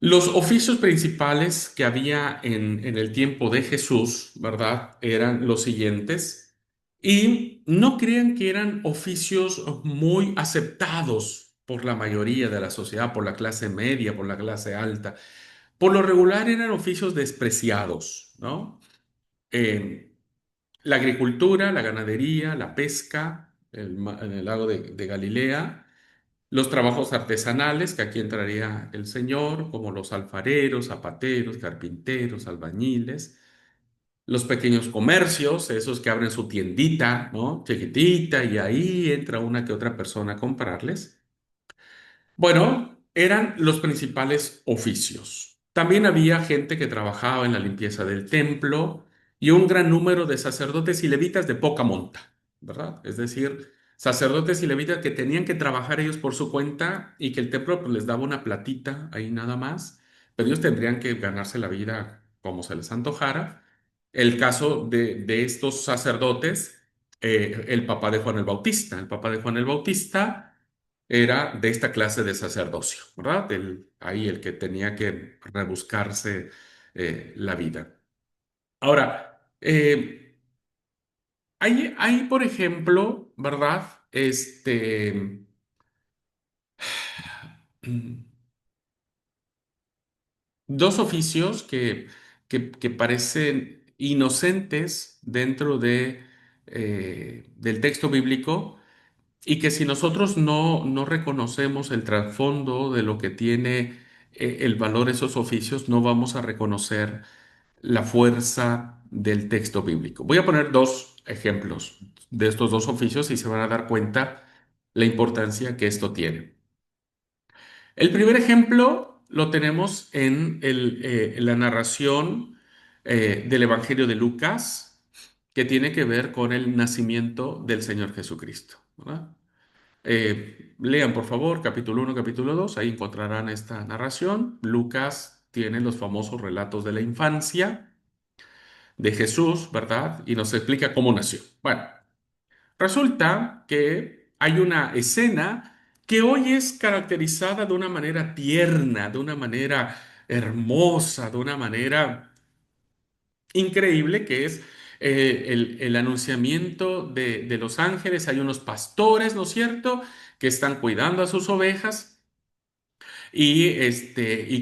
Los oficios principales que había en el tiempo de Jesús, ¿verdad? Eran los siguientes. Y no crean que eran oficios muy aceptados por la mayoría de la sociedad, por la clase media, por la clase alta. Por lo regular eran oficios despreciados, ¿no? Eh, la agricultura, la ganadería, la pesca, en el lago de Galilea, los trabajos artesanales, que aquí entraría el señor, como los alfareros, zapateros, carpinteros, albañiles, los pequeños comercios, esos que abren su tiendita, ¿no? Chiquitita, y ahí entra una que otra persona a comprarles. Bueno, eran los principales oficios. También había gente que trabajaba en la limpieza del templo y un gran número de sacerdotes y levitas de poca monta, ¿verdad? Es decir, sacerdotes y levitas que tenían que trabajar ellos por su cuenta y que el templo pues, les daba una platita ahí nada más, pero ellos tendrían que ganarse la vida como se les antojara. El caso de estos sacerdotes, el papá de Juan el Bautista. El papá de Juan el Bautista era de esta clase de sacerdocio, ¿verdad? Ahí el que tenía que rebuscarse la vida. Ahora, hay, por ejemplo, ¿verdad? Dos oficios que parecen inocentes dentro del texto bíblico y que si nosotros no reconocemos el trasfondo de lo que tiene el valor de esos oficios, no vamos a reconocer la fuerza del texto bíblico. Voy a poner dos ejemplos de estos dos oficios y se van a dar cuenta la importancia que esto tiene. El primer ejemplo lo tenemos en la narración del Evangelio de Lucas, que tiene que ver con el nacimiento del Señor Jesucristo, ¿verdad? Lean, por favor, capítulo 1, capítulo 2, ahí encontrarán esta narración. Lucas tiene los famosos relatos de la infancia de Jesús, ¿verdad? Y nos explica cómo nació. Bueno, resulta que hay una escena que hoy es caracterizada de una manera tierna, de una manera hermosa, de una manera increíble, que es el anunciamiento de los ángeles. Hay unos pastores, ¿no es cierto?, que están cuidando a sus ovejas y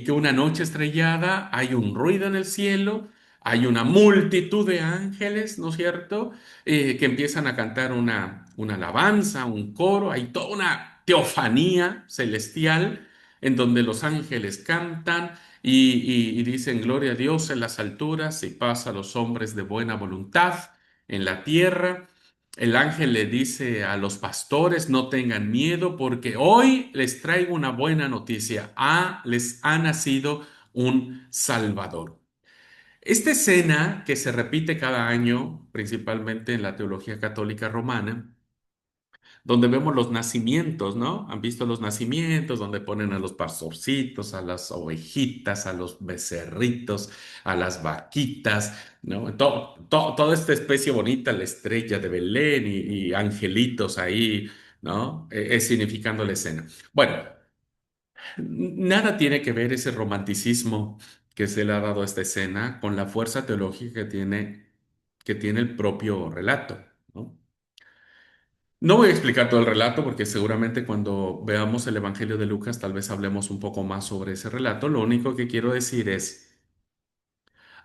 que una noche estrellada hay un ruido en el cielo, hay una multitud de ángeles, ¿no es cierto?, que empiezan a cantar una alabanza, un coro, hay toda una teofanía celestial en donde los ángeles cantan y dicen gloria a Dios en las alturas y paz a los hombres de buena voluntad en la tierra. El ángel le dice a los pastores, no tengan miedo porque hoy les traigo una buena noticia. Les ha nacido un Salvador. Esta escena que se repite cada año, principalmente en la teología católica romana, donde vemos los nacimientos, ¿no? Han visto los nacimientos, donde ponen a los pastorcitos, a las ovejitas, a los becerritos, a las vaquitas, ¿no? Toda esta especie bonita, la estrella de Belén y angelitos ahí, ¿no? Significando la escena. Bueno, nada tiene que ver ese romanticismo que se le ha dado a esta escena con la fuerza teológica que tiene el propio relato, ¿no? No voy a explicar todo el relato porque seguramente cuando veamos el Evangelio de Lucas tal vez hablemos un poco más sobre ese relato. Lo único que quiero decir es,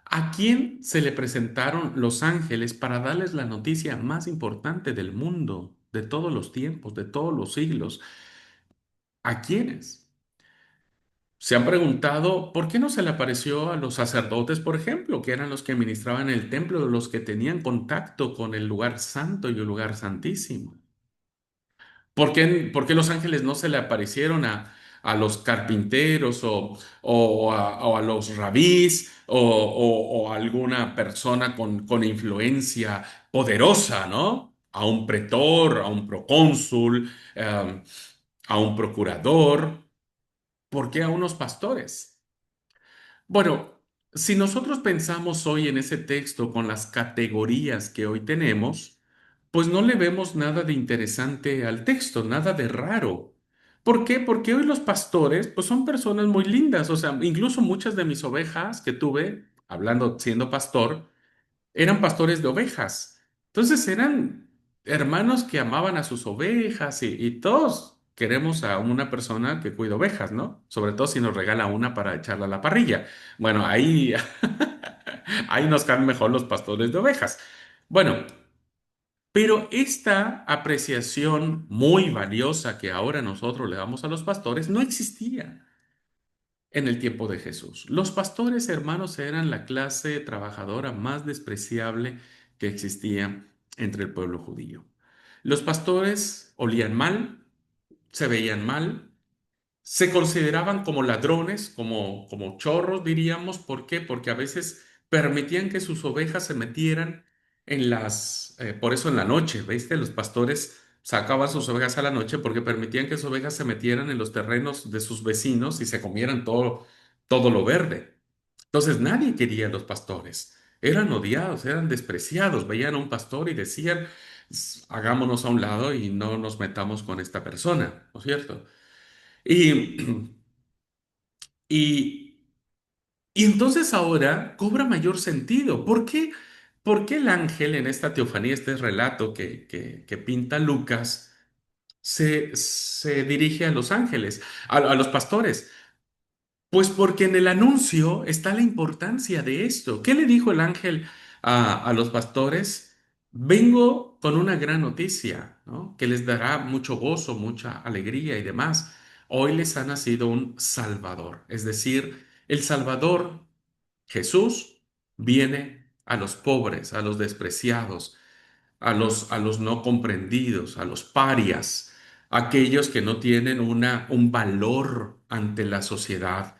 ¿a quién se le presentaron los ángeles para darles la noticia más importante del mundo, de todos los tiempos, de todos los siglos? ¿A quiénes? Se han preguntado, ¿por qué no se le apareció a los sacerdotes, por ejemplo, que eran los que administraban el templo, los que tenían contacto con el lugar santo y el lugar santísimo? ¿Por qué los ángeles no se le aparecieron a los carpinteros o a los rabís o a alguna persona con influencia poderosa, ¿no? A un pretor, a un procónsul, a un procurador. ¿Por qué a unos pastores? Bueno, si nosotros pensamos hoy en ese texto con las categorías que hoy tenemos, pues no le vemos nada de interesante al texto, nada de raro. ¿Por qué? Porque hoy los pastores, pues son personas muy lindas, o sea, incluso muchas de mis ovejas que tuve, hablando siendo pastor, eran pastores de ovejas. Entonces eran hermanos que amaban a sus ovejas y todos queremos a una persona que cuida ovejas, ¿no? Sobre todo si nos regala una para echarla a la parrilla. Bueno, ahí, ahí nos caen mejor los pastores de ovejas. Bueno, pero esta apreciación muy valiosa que ahora nosotros le damos a los pastores no existía en el tiempo de Jesús. Los pastores, hermanos, eran la clase trabajadora más despreciable que existía entre el pueblo judío. Los pastores olían mal, se veían mal, se consideraban como ladrones, como chorros, diríamos. ¿Por qué? Porque a veces permitían que sus ovejas se metieran por eso en la noche, ¿viste? Los pastores sacaban sus ovejas a la noche porque permitían que sus ovejas se metieran en los terrenos de sus vecinos y se comieran todo lo verde. Entonces nadie quería a los pastores. Eran odiados, eran despreciados. Veían a un pastor y decían, Hagámonos a un lado y no nos metamos con esta persona", ¿no es cierto? Y, y, y entonces ahora cobra mayor sentido. ¿Por qué? ¿Por qué el ángel en esta teofanía, este relato que pinta Lucas, se dirige a los ángeles, a los pastores? Pues porque en el anuncio está la importancia de esto. ¿Qué le dijo el ángel a los pastores? Vengo con una gran noticia, ¿no? Que les dará mucho gozo, mucha alegría y demás. Hoy les ha nacido un Salvador, es decir, el Salvador, Jesús, viene a los pobres, a los despreciados, a los no comprendidos, a los parias, aquellos que no tienen un valor ante la sociedad.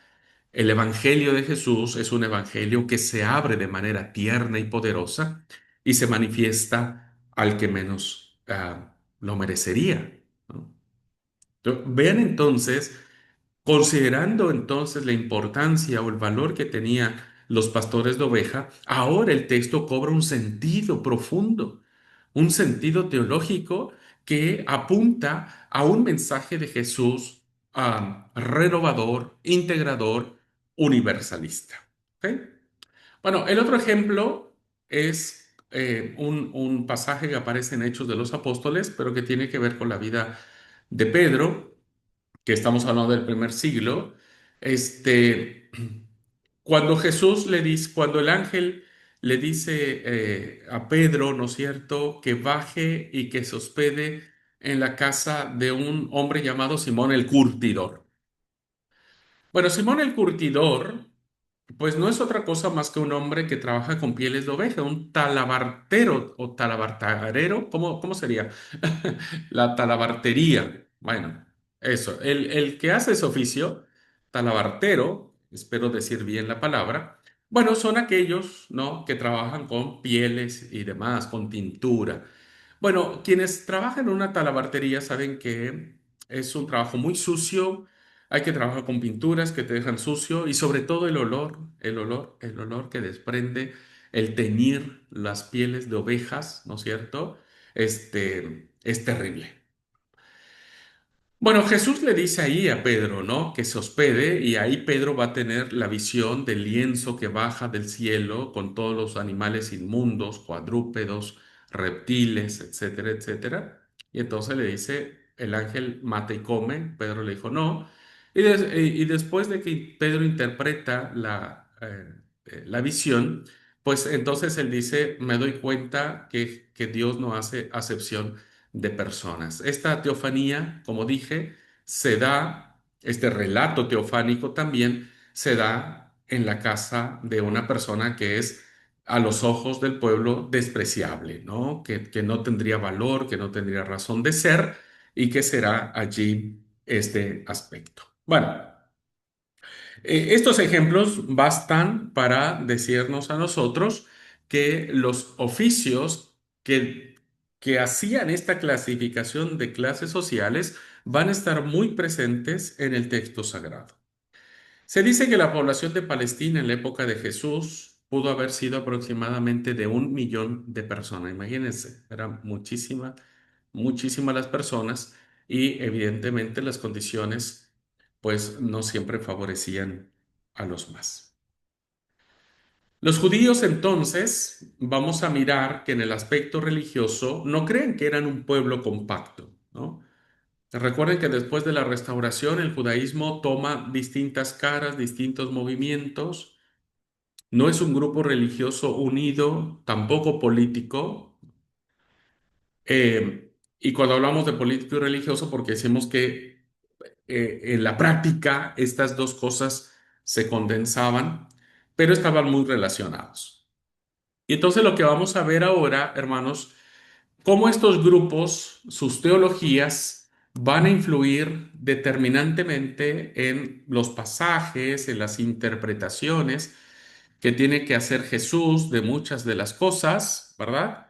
El Evangelio de Jesús es un evangelio que se abre de manera tierna y poderosa y se manifiesta al que menos lo merecería, ¿no? Vean entonces, considerando entonces la importancia o el valor que tenían los pastores de oveja, ahora el texto cobra un sentido profundo, un sentido teológico que apunta a un mensaje de Jesús renovador, integrador, universalista. ¿Ok? Bueno, el otro ejemplo es un pasaje que aparece en Hechos de los Apóstoles, pero que tiene que ver con la vida de Pedro, que estamos hablando del primer siglo. Este, cuando el ángel le dice a Pedro, ¿no es cierto?, que baje y que se hospede en la casa de un hombre llamado Simón el Curtidor. Bueno, Simón el Curtidor, pues no es otra cosa más que un hombre que trabaja con pieles de oveja, un talabartero o talabartarero, ¿cómo sería? La talabartería. Bueno, eso. El que hace ese oficio, talabartero, espero decir bien la palabra, bueno, son aquellos, ¿no?, que trabajan con pieles y demás, con tintura. Bueno, quienes trabajan en una talabartería saben que es un trabajo muy sucio. Hay que trabajar con pinturas que te dejan sucio y sobre todo el olor que desprende el teñir las pieles de ovejas, ¿no es cierto? Es terrible. Bueno, Jesús le dice ahí a Pedro, ¿no?, que se hospede y ahí Pedro va a tener la visión del lienzo que baja del cielo con todos los animales inmundos, cuadrúpedos, reptiles, etcétera, etcétera. Y entonces le dice, el ángel mata y come. Pedro le dijo no. Y después de que Pedro interpreta la visión, pues entonces él dice, me doy cuenta que Dios no hace acepción de personas. Esta teofanía, como dije, este relato teofánico también se da en la casa de una persona que es a los ojos del pueblo despreciable, ¿no? Que no tendría valor, que no tendría razón de ser y que será allí este aspecto. Bueno, estos ejemplos bastan para decirnos a nosotros que los oficios que hacían esta clasificación de clases sociales van a estar muy presentes en el texto sagrado. Se dice que la población de Palestina en la época de Jesús pudo haber sido aproximadamente de 1 millón de personas. Imagínense, eran muchísimas las personas y evidentemente las condiciones pues no siempre favorecían a los más. Los judíos entonces, vamos a mirar que en el aspecto religioso no creen que eran un pueblo compacto, ¿no? Recuerden que después de la restauración el judaísmo toma distintas caras, distintos movimientos. No es un grupo religioso unido, tampoco político. Y cuando hablamos de político y religioso, porque decimos que en la práctica estas dos cosas se condensaban, pero estaban muy relacionados. Y entonces lo que vamos a ver ahora, hermanos, cómo estos grupos, sus teologías, van a influir determinantemente en los pasajes, en las interpretaciones que tiene que hacer Jesús de muchas de las cosas, ¿verdad?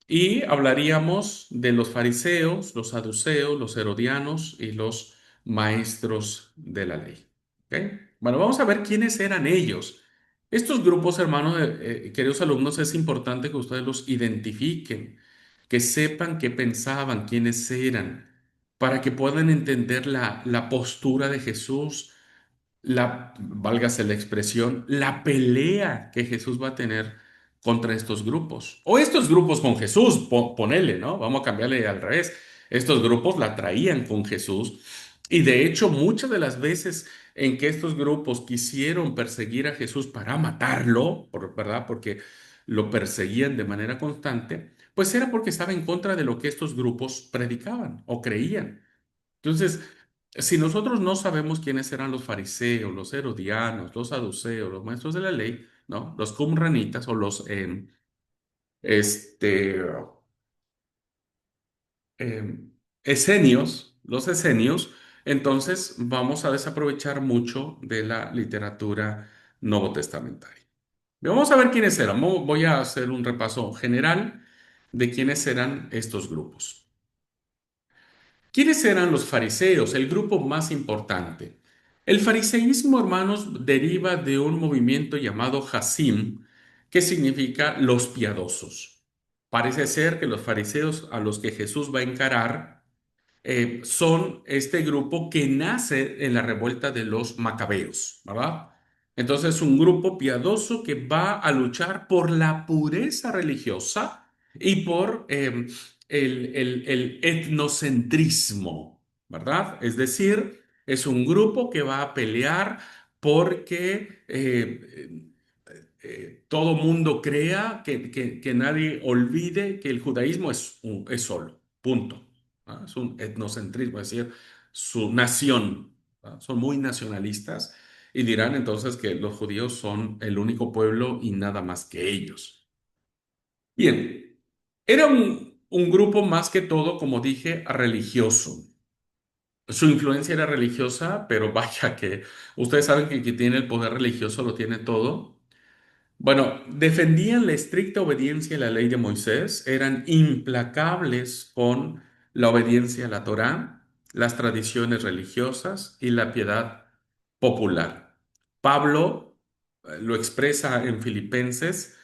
Y hablaríamos de los fariseos, los saduceos, los herodianos y los maestros de la ley. ¿Ok? Bueno, vamos a ver quiénes eran ellos. Estos grupos, hermanos, queridos alumnos, es importante que ustedes los identifiquen, que sepan qué pensaban, quiénes eran, para que puedan entender la postura de Jesús, válgase la expresión, la pelea que Jesús va a tener contra estos grupos. O estos grupos con Jesús, ponele, ¿no? Vamos a cambiarle al revés. Estos grupos la traían con Jesús. Y de hecho, muchas de las veces en que estos grupos quisieron perseguir a Jesús para matarlo, ¿verdad? Porque lo perseguían de manera constante, pues era porque estaba en contra de lo que estos grupos predicaban o creían. Entonces, si nosotros no sabemos quiénes eran los fariseos, los herodianos, los saduceos, los maestros de la ley, ¿no? Los qumranitas o los este, esenios, los esenios, entonces vamos a desaprovechar mucho de la literatura novotestamentaria. Vamos a ver quiénes eran. Voy a hacer un repaso general de quiénes eran estos grupos. ¿Quiénes eran los fariseos? El grupo más importante. El fariseísmo, hermanos, deriva de un movimiento llamado Hasim, que significa los piadosos. Parece ser que los fariseos a los que Jesús va a encarar son este grupo que nace en la revuelta de los macabeos, ¿verdad? Entonces, un grupo piadoso que va a luchar por la pureza religiosa y por el etnocentrismo, ¿verdad? Es decir, es un grupo que va a pelear porque todo mundo crea que nadie olvide que el judaísmo es solo, punto. ¿Ah? Es un etnocentrismo, es decir, su nación. ¿Ah? Son muy nacionalistas y dirán entonces que los judíos son el único pueblo y nada más que ellos. Bien, era un grupo más que todo, como dije, religioso. Su influencia era religiosa, pero vaya que ustedes saben que quien tiene el poder religioso lo tiene todo. Bueno, defendían la estricta obediencia a la ley de Moisés, eran implacables con la obediencia a la Torá, las tradiciones religiosas y la piedad popular. Pablo lo expresa en Filipenses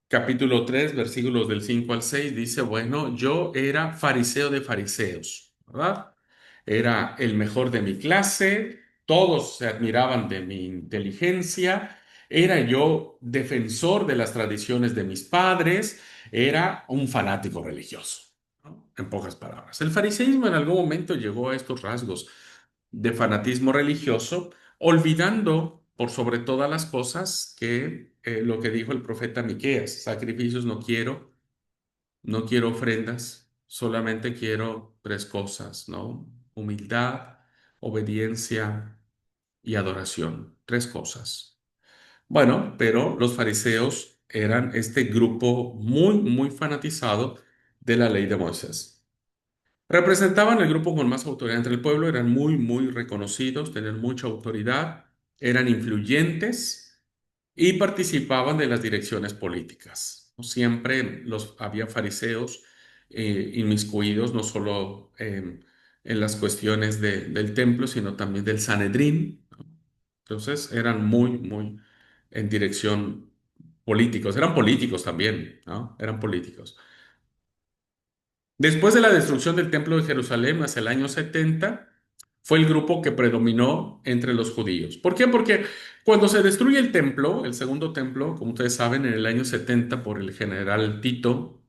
capítulo 3 versículos del 5 al 6 dice, bueno, yo era fariseo de fariseos, ¿verdad? Era el mejor de mi clase, todos se admiraban de mi inteligencia, era yo defensor de las tradiciones de mis padres, era un fanático religioso, ¿no? En pocas palabras. El fariseísmo en algún momento llegó a estos rasgos de fanatismo religioso, olvidando por sobre todas las cosas que lo que dijo el profeta Miqueas, sacrificios no quiero, no quiero ofrendas, solamente quiero tres cosas, ¿no? Humildad, obediencia y adoración, tres cosas. Bueno, pero los fariseos eran este grupo muy, muy fanatizado de la ley de Moisés. Representaban el grupo con más autoridad entre el pueblo, eran muy, muy reconocidos, tenían mucha autoridad, eran influyentes y participaban de las direcciones políticas. No siempre había fariseos inmiscuidos, no solo en las cuestiones del templo, sino también del Sanedrín. ¿No? Entonces eran muy, muy en dirección políticos. Eran políticos también, ¿no? Eran políticos. Después de la destrucción del Templo de Jerusalén hacia el año 70, fue el grupo que predominó entre los judíos. ¿Por qué? Porque cuando se destruye el templo, el segundo templo, como ustedes saben, en el año 70 por el general Tito,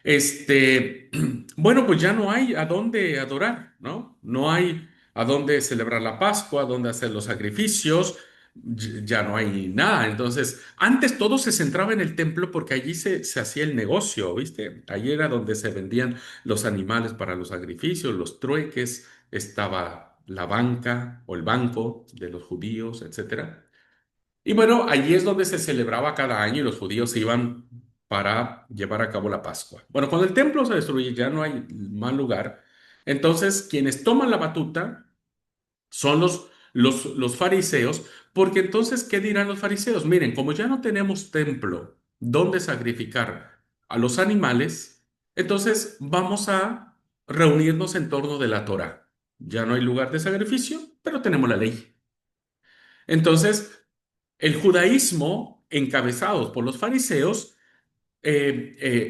este, bueno, pues ya no hay a dónde adorar, ¿no? No hay a dónde celebrar la Pascua, a dónde hacer los sacrificios, ya no hay nada. Entonces, antes todo se centraba en el templo porque allí se hacía el negocio, ¿viste? Allí era donde se vendían los animales para los sacrificios, los trueques, estaba la banca o el banco de los judíos, etcétera. Y bueno, allí es donde se celebraba cada año y los judíos iban para llevar a cabo la Pascua. Bueno, cuando el templo se destruye, ya no hay más lugar. Entonces, quienes toman la batuta son los fariseos, porque entonces, ¿qué dirán los fariseos? Miren, como ya no tenemos templo donde sacrificar a los animales, entonces vamos a reunirnos en torno de la Torá. Ya no hay lugar de sacrificio, pero tenemos la ley. Entonces, el judaísmo, encabezados por los fariseos,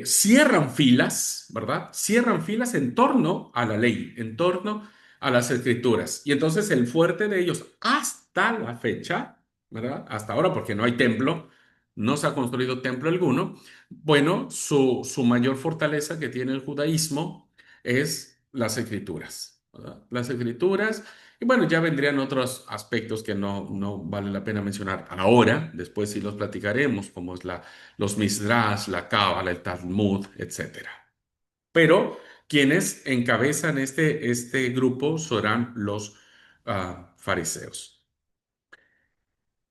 cierran filas, ¿verdad? Cierran filas en torno a la ley, en torno a las escrituras. Y entonces el fuerte de ellos hasta la fecha, ¿verdad? Hasta ahora, porque no hay templo, no se ha construido templo alguno. Bueno, su mayor fortaleza que tiene el judaísmo es las escrituras, ¿verdad? Las escrituras. Y bueno, ya vendrían otros aspectos que no vale la pena mencionar ahora, después sí los platicaremos, como es los Midrash, la Cábala, el Talmud, etcétera. Pero quienes encabezan este grupo serán los fariseos.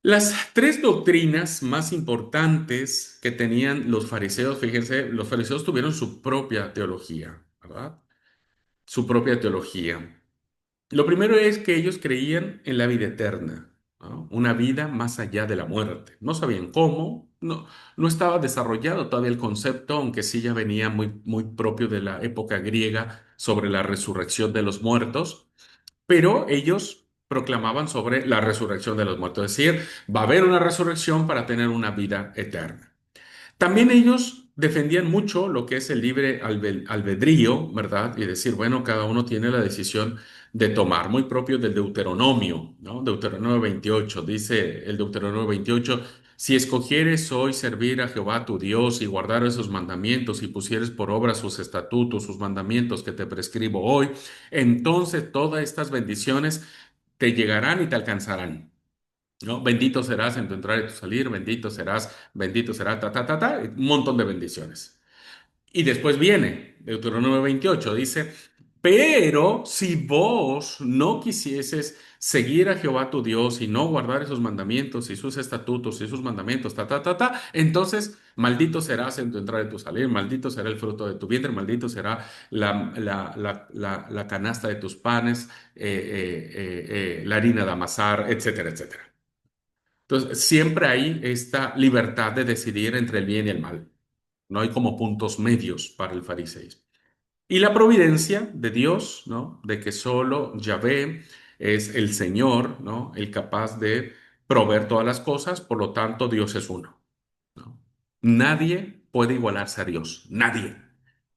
Las tres doctrinas más importantes que tenían los fariseos, fíjense, los fariseos tuvieron su propia teología, ¿verdad? Su propia teología. Lo primero es que ellos creían en la vida eterna, ¿no? Una vida más allá de la muerte. No sabían cómo, no estaba desarrollado todavía el concepto, aunque sí ya venía muy propio de la época griega sobre la resurrección de los muertos, pero ellos proclamaban sobre la resurrección de los muertos, es decir, va a haber una resurrección para tener una vida eterna. También ellos defendían mucho lo que es el libre albedrío, ¿verdad? Y decir, bueno, cada uno tiene la decisión de tomar, muy propio del Deuteronomio, ¿no? Deuteronomio 28, dice el Deuteronomio 28, si escogieres hoy servir a Jehová tu Dios y guardar esos mandamientos y pusieres por obra sus estatutos, sus mandamientos que te prescribo hoy, entonces todas estas bendiciones te llegarán y te alcanzarán. ¿No? Bendito serás en tu entrar y tu salir, bendito será, un montón de bendiciones. Y después viene Deuteronomio 28, dice, pero si vos no quisieses seguir a Jehová tu Dios y no guardar esos mandamientos y sus estatutos y sus mandamientos, entonces maldito serás en tu entrar y tu salir, maldito será el fruto de tu vientre, maldito será la canasta de tus panes, la harina de amasar, etcétera, etcétera. Entonces, siempre hay esta libertad de decidir entre el bien y el mal. No hay como puntos medios para el fariseísmo. Y la providencia de Dios, ¿no? De que solo Yahvé es el Señor, ¿no? El capaz de proveer todas las cosas, por lo tanto, Dios es uno, ¿no? Nadie puede igualarse a Dios, nadie.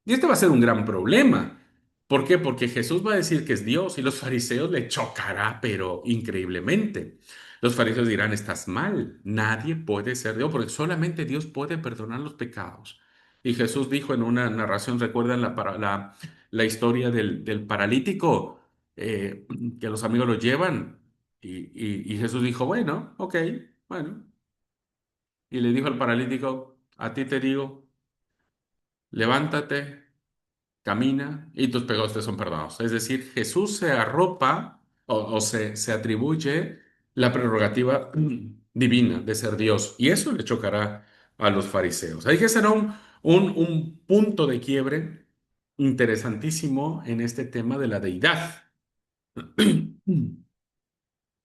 Y este va a ser un gran problema. ¿Por qué? Porque Jesús va a decir que es Dios y los fariseos le chocará, pero increíblemente. Los fariseos dirán, estás mal, nadie puede ser Dios, porque solamente Dios puede perdonar los pecados. Y Jesús dijo en una narración, recuerdan la historia del paralítico, que los amigos lo llevan, y Jesús dijo, bueno, ok, bueno. Y le dijo al paralítico, a ti te digo, levántate, camina y tus pecados te son perdonados. Es decir, Jesús se arropa se atribuye la prerrogativa divina de ser Dios y eso le chocará a los fariseos. Hay que ser un punto de quiebre interesantísimo en este tema de la deidad.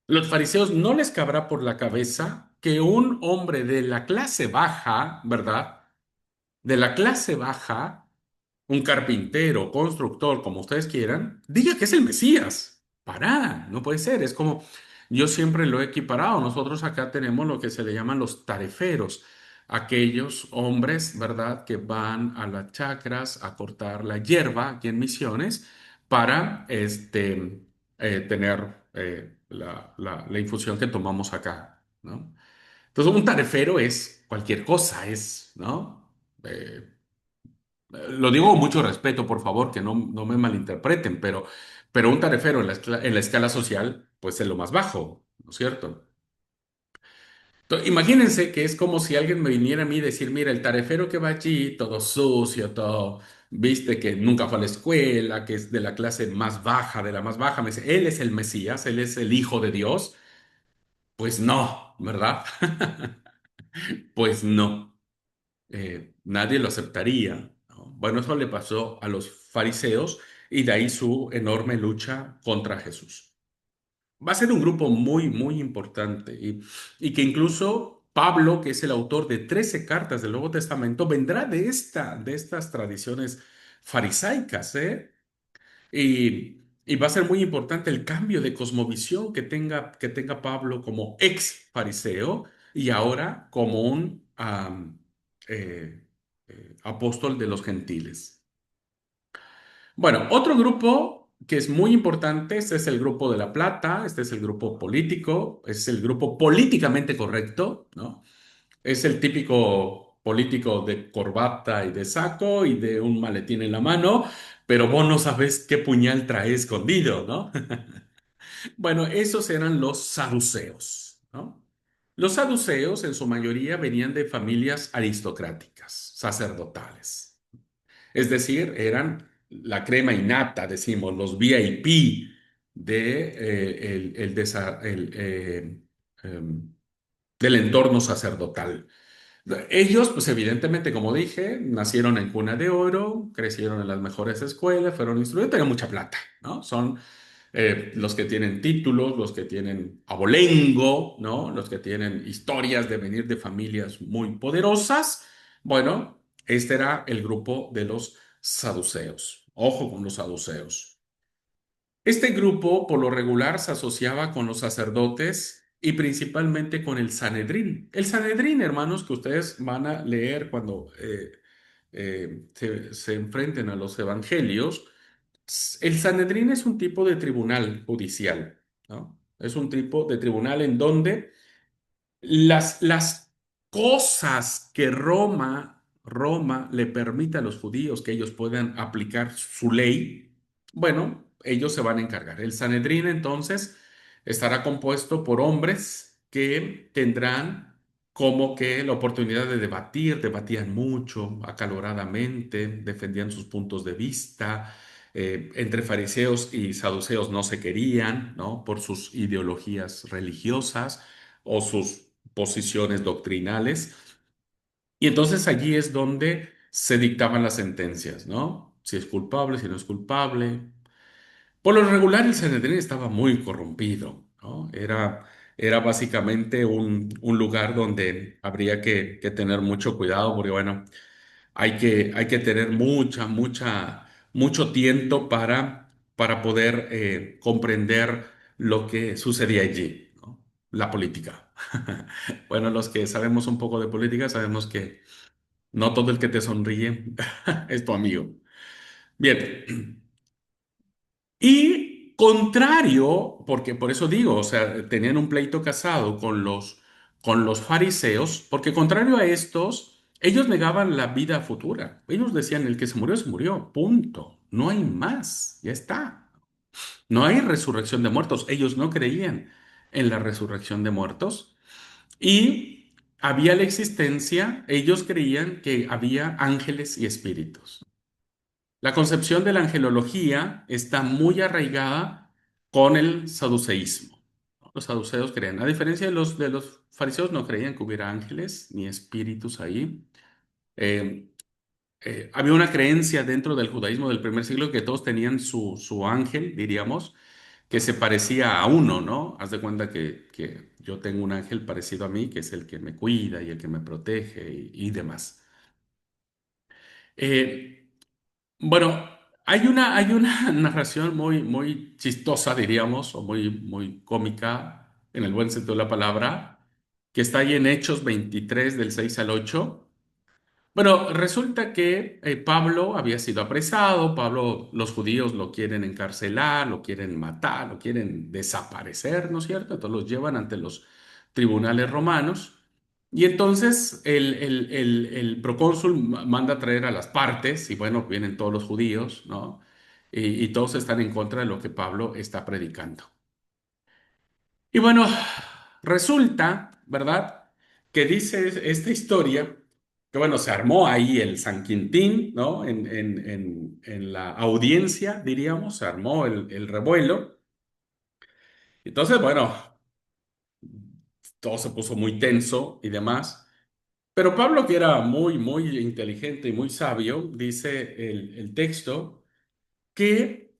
Los fariseos no les cabrá por la cabeza que un hombre de la clase baja, ¿verdad? De la clase baja, un carpintero, constructor, como ustedes quieran, diga que es el Mesías. Para, no puede ser. Es como yo siempre lo he equiparado. Nosotros acá tenemos lo que se le llaman los tareferos, aquellos hombres, ¿verdad?, que van a las chacras a cortar la hierba aquí en Misiones para tener la infusión que tomamos acá, ¿no? Entonces, un tarefero es cualquier cosa, ¿no? Eh, lo digo con mucho respeto, por favor, que no me malinterpreten, pero un tarefero en la escala social, pues es lo más bajo, ¿no es cierto? Imagínense que es como si alguien me viniera a mí y decir, mira, el tarefero que va allí, todo sucio, todo, viste, que nunca fue a la escuela, que es de la clase más baja, de la más baja, me dice, él es el Mesías, él es el Hijo de Dios. Pues no, ¿verdad? Pues no. Nadie lo aceptaría, ¿no? Bueno, eso le pasó a los fariseos y de ahí su enorme lucha contra Jesús. Va a ser un grupo muy, muy importante y que incluso Pablo, que es el autor de 13 cartas del Nuevo Testamento, vendrá de estas tradiciones farisaicas, ¿eh? Y va a ser muy importante el cambio de cosmovisión que tenga Pablo como ex fariseo y ahora como un eh, apóstol de los gentiles. Bueno, otro grupo que es muy importante, este es el grupo de La Plata, este es el grupo político, es el grupo políticamente correcto, ¿no? Es el típico político de corbata y de saco y de un maletín en la mano, pero vos no sabes qué puñal trae escondido, ¿no? Bueno, esos eran los saduceos, ¿no? Los saduceos en su mayoría venían de familias aristocráticas, sacerdotales. Es decir, eran la crema innata, decimos, los VIP de, del entorno sacerdotal. Ellos, pues evidentemente, como dije, nacieron en cuna de oro, crecieron en las mejores escuelas, fueron instruidos, tenían mucha plata, ¿no? Son los que tienen títulos, los que tienen abolengo, ¿no? Los que tienen historias de venir de familias muy poderosas. Bueno, este era el grupo de los saduceos. Ojo con los saduceos. Este grupo, por lo regular, se asociaba con los sacerdotes y principalmente con el Sanedrín. El Sanedrín, hermanos, que ustedes van a leer cuando se enfrenten a los evangelios, el Sanedrín es un tipo de tribunal judicial, ¿no? Es un tipo de tribunal en donde las cosas que Roma le permite a los judíos que ellos puedan aplicar su ley, bueno, ellos se van a encargar. El Sanedrín entonces estará compuesto por hombres que tendrán como que la oportunidad de debatir, debatían mucho, acaloradamente, defendían sus puntos de vista. Entre fariseos y saduceos no se querían, ¿no? Por sus ideologías religiosas o sus posiciones doctrinales. Y entonces allí es donde se dictaban las sentencias, ¿no? Si es culpable, si no es culpable. Por lo regular, el Sanedrín estaba muy corrompido, ¿no? Era básicamente un lugar donde habría que tener mucho cuidado, porque bueno, hay que tener mucho tiento para poder comprender lo que sucedía allí, ¿no? La política. Bueno, los que sabemos un poco de política sabemos que no todo el que te sonríe es tu amigo. Bien. Y contrario, porque por eso digo, o sea, tenían un pleito casado con los fariseos, porque contrario a estos, ellos negaban la vida futura. Ellos decían, el que se murió, punto. No hay más, ya está. No hay resurrección de muertos. Ellos no creían en la resurrección de muertos. Y había la existencia, ellos creían que había ángeles y espíritus. La concepción de la angelología está muy arraigada con el saduceísmo. Los saduceos creían, a diferencia de los fariseos, no creían que hubiera ángeles ni espíritus ahí. Eh, Había una creencia dentro del judaísmo del primer siglo que todos tenían su ángel, diríamos, que se parecía a uno, ¿no? Haz de cuenta que yo tengo un ángel parecido a mí, que es el que me cuida y el que me protege y demás. Eh, Bueno, hay una narración muy chistosa, diríamos, o muy cómica, en el buen sentido de la palabra, que está ahí en Hechos 23 del 6 al 8. Bueno, resulta que Pablo había sido apresado, Pablo, los judíos lo quieren encarcelar, lo quieren matar, lo quieren desaparecer, ¿no es cierto? Entonces los llevan ante los tribunales romanos y entonces el procónsul manda a traer a las partes y bueno, vienen todos los judíos, ¿no? Y todos están en contra de lo que Pablo está predicando. Y bueno, resulta, ¿verdad? Que dice esta historia, que bueno, se armó ahí el San Quintín, ¿no? En la audiencia, diríamos, se armó el revuelo. Entonces, bueno, todo se puso muy tenso y demás. Pero Pablo, que era muy inteligente y muy sabio, dice el texto. que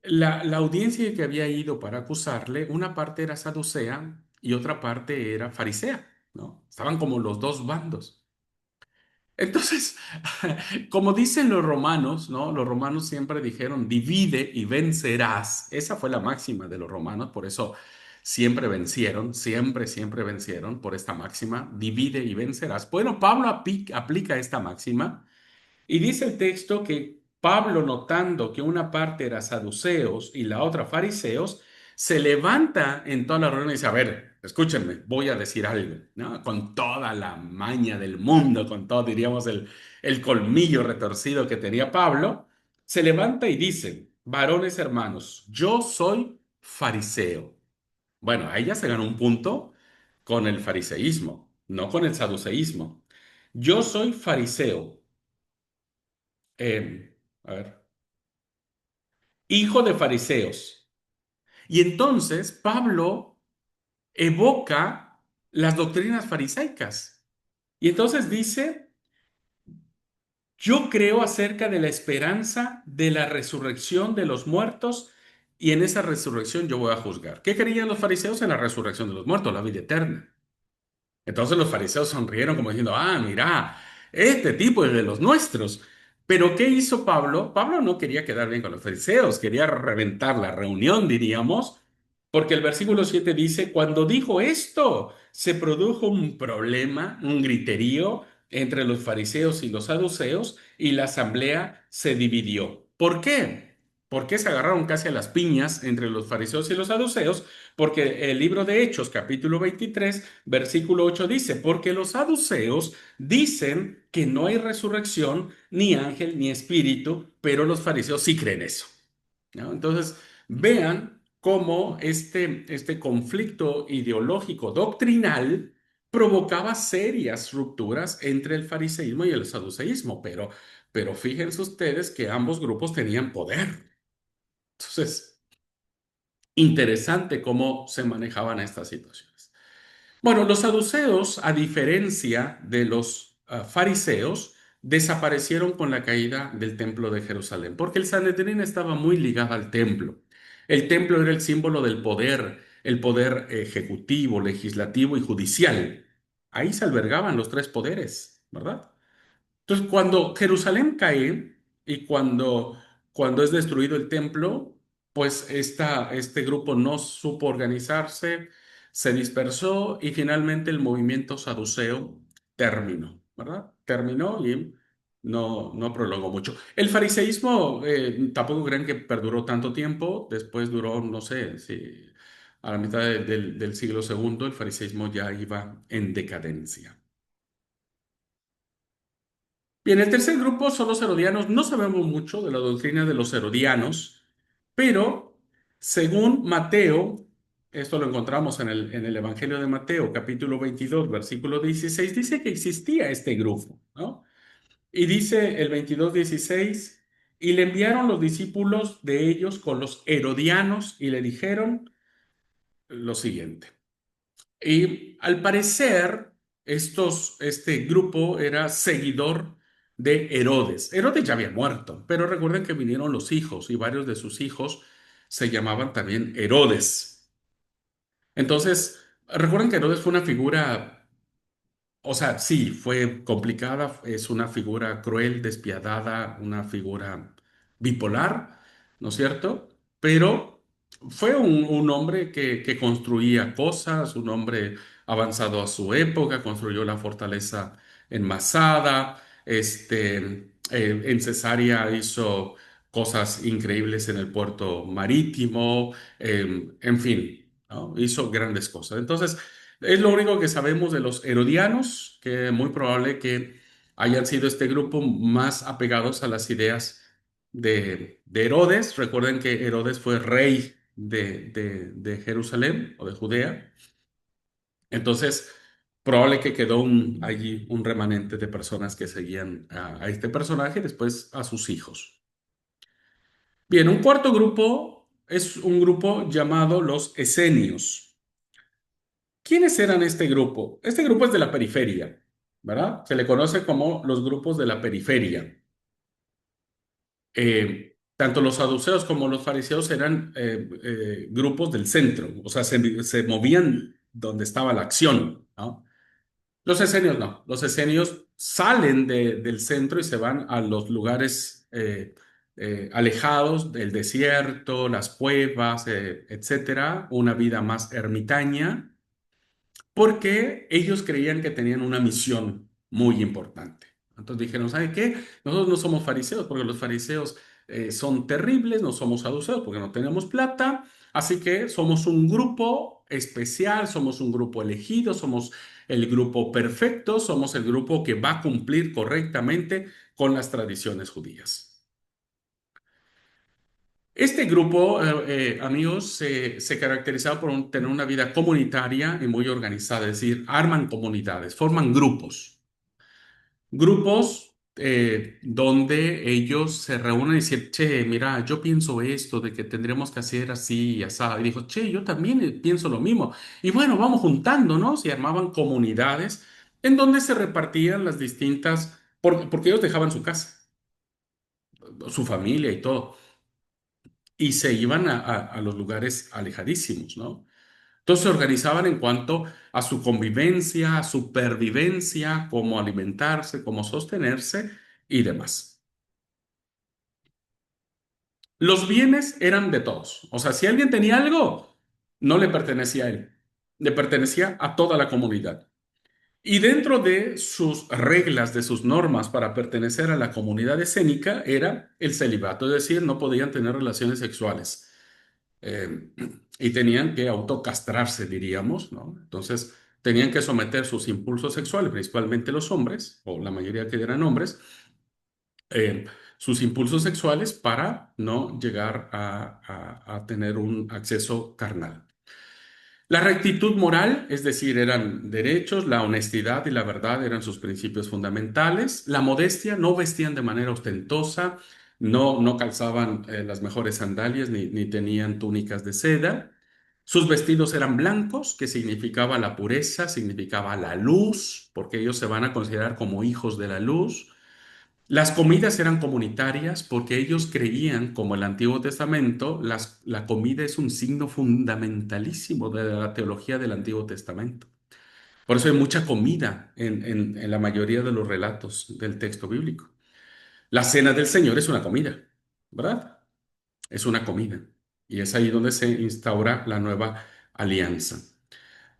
la audiencia que había ido para acusarle, una parte era saducea y otra parte era farisea, ¿no? Estaban como los dos bandos. Entonces, como dicen los romanos, ¿no? Los romanos siempre dijeron, divide y vencerás. Esa fue la máxima de los romanos, por eso siempre vencieron, siempre vencieron por esta máxima, divide y vencerás. Bueno, Pablo aplica esta máxima y dice el texto que Pablo, notando que una parte era saduceos y la otra fariseos, se levanta en toda la reunión y dice, a ver, escúchenme, voy a decir algo, ¿no? Con toda la maña del mundo, con todo, diríamos, el colmillo retorcido que tenía Pablo, se levanta y dice, varones hermanos, yo soy fariseo. Bueno, ahí ya se ganó un punto con el fariseísmo, no con el saduceísmo. Yo soy fariseo, a ver, hijo de fariseos. Y entonces Pablo evoca las doctrinas farisaicas. Y entonces dice, yo creo acerca de la esperanza de la resurrección de los muertos y en esa resurrección yo voy a juzgar. ¿Qué creían los fariseos en la resurrección de los muertos? La vida eterna. Entonces los fariseos sonrieron como diciendo, ah, mira, este tipo es de los nuestros. Pero ¿qué hizo Pablo? Pablo no quería quedar bien con los fariseos, quería reventar la reunión, diríamos, porque el versículo 7 dice, cuando dijo esto, se produjo un problema, un griterío entre los fariseos y los saduceos y la asamblea se dividió. ¿Por qué? ¿Por qué se agarraron casi a las piñas entre los fariseos y los saduceos? Porque el libro de Hechos, capítulo 23, versículo 8 dice, porque los saduceos dicen que no hay resurrección, ni ángel, ni espíritu, pero los fariseos sí creen eso, ¿no? Entonces, vean cómo este conflicto ideológico doctrinal provocaba serias rupturas entre el fariseísmo y el saduceísmo, pero fíjense ustedes que ambos grupos tenían poder. Entonces, interesante cómo se manejaban estas situaciones. Bueno, los saduceos, a diferencia de los fariseos, desaparecieron con la caída del templo de Jerusalén, porque el Sanedrín estaba muy ligado al templo. El templo era el símbolo del poder, el poder ejecutivo, legislativo y judicial. Ahí se albergaban los tres poderes, ¿verdad? Entonces, cuando Jerusalén cae y cuando es destruido el templo, pues este grupo no supo organizarse, se dispersó y finalmente el movimiento saduceo terminó, ¿verdad? Terminó y no prolongó mucho. El fariseísmo tampoco creen que perduró tanto tiempo, después duró, no sé, si a la mitad del siglo segundo el fariseísmo ya iba en decadencia. Bien, el tercer grupo son los herodianos. No sabemos mucho de la doctrina de los herodianos, pero según Mateo, esto lo encontramos en el Evangelio de Mateo, capítulo 22, versículo 16, dice que existía este grupo, ¿no? Y dice el 22:16, y le enviaron los discípulos de ellos con los herodianos y le dijeron lo siguiente. Y al parecer, este grupo era seguidor de Herodes. Herodes ya había muerto, pero recuerden que vinieron los hijos y varios de sus hijos se llamaban también Herodes. Entonces, recuerden que Herodes fue una figura, o sea, sí, fue complicada, es una figura cruel, despiadada, una figura bipolar, ¿no es cierto? Pero fue un hombre que construía cosas, un hombre avanzado a su época, construyó la fortaleza en Masada, en Cesarea hizo cosas increíbles en el puerto marítimo, en fin, ¿no? Hizo grandes cosas. Entonces, es lo único que sabemos de los herodianos, que es muy probable que hayan sido este grupo más apegados a las ideas de Herodes. Recuerden que Herodes fue rey de Jerusalén o de Judea. Entonces, probable que quedó allí un remanente de personas que seguían a este personaje y después a sus hijos. Bien, un cuarto grupo es un grupo llamado los esenios. ¿Quiénes eran este grupo? Este grupo es de la periferia, ¿verdad? Se le conoce como los grupos de la periferia. Tanto los saduceos como los fariseos eran grupos del centro, o sea, se movían donde estaba la acción, ¿no? Los esenios no, los esenios salen del centro y se van a los lugares alejados del desierto, las cuevas, etcétera, una vida más ermitaña porque ellos creían que tenían una misión muy importante. Entonces dijeron, ¿sabe qué? Nosotros no somos fariseos porque los fariseos son terribles, no somos saduceos porque no tenemos plata, así que somos un grupo especial, somos un grupo elegido, somos el grupo perfecto, somos el grupo que va a cumplir correctamente con las tradiciones judías. Este grupo, amigos, se caracterizaba por tener una vida comunitaria y muy organizada, es decir, arman comunidades, forman grupos, grupos donde ellos se reúnen y dicen, che, mira, yo pienso esto, de que tendríamos que hacer así y así. Y dijo, che, yo también pienso lo mismo. Y bueno, vamos juntándonos y armaban comunidades en donde se repartían las distintas, porque ellos dejaban su casa, su familia y todo y se iban a los lugares alejadísimos, ¿no? Entonces se organizaban en cuanto a su convivencia, a su pervivencia, cómo alimentarse, cómo sostenerse y demás. Los bienes eran de todos. O sea, si alguien tenía algo, no le pertenecía a él, le pertenecía a toda la comunidad. Y dentro de sus reglas, de sus normas para pertenecer a la comunidad escénica era el celibato, es decir, no podían tener relaciones sexuales. eh, y tenían que autocastrarse, diríamos, ¿no? Entonces, tenían que someter sus impulsos sexuales, principalmente los hombres, o la mayoría que eran hombres, eh, sus impulsos sexuales para no llegar a tener un acceso carnal. La rectitud moral, es decir, eran derechos, la honestidad y la verdad eran sus principios fundamentales. La modestia, no vestían de manera ostentosa, no calzaban las mejores sandalias ni tenían túnicas de seda. Sus vestidos eran blancos, que significaba la pureza, significaba la luz, porque ellos se van a considerar como hijos de la luz. Las comidas eran comunitarias porque ellos creían, como el Antiguo Testamento, la comida es un signo fundamentalísimo de la teología del Antiguo Testamento. Por eso hay mucha comida en la mayoría de los relatos del texto bíblico. La cena del Señor es una comida, ¿verdad? Es una comida. Y es ahí donde se instaura la nueva alianza.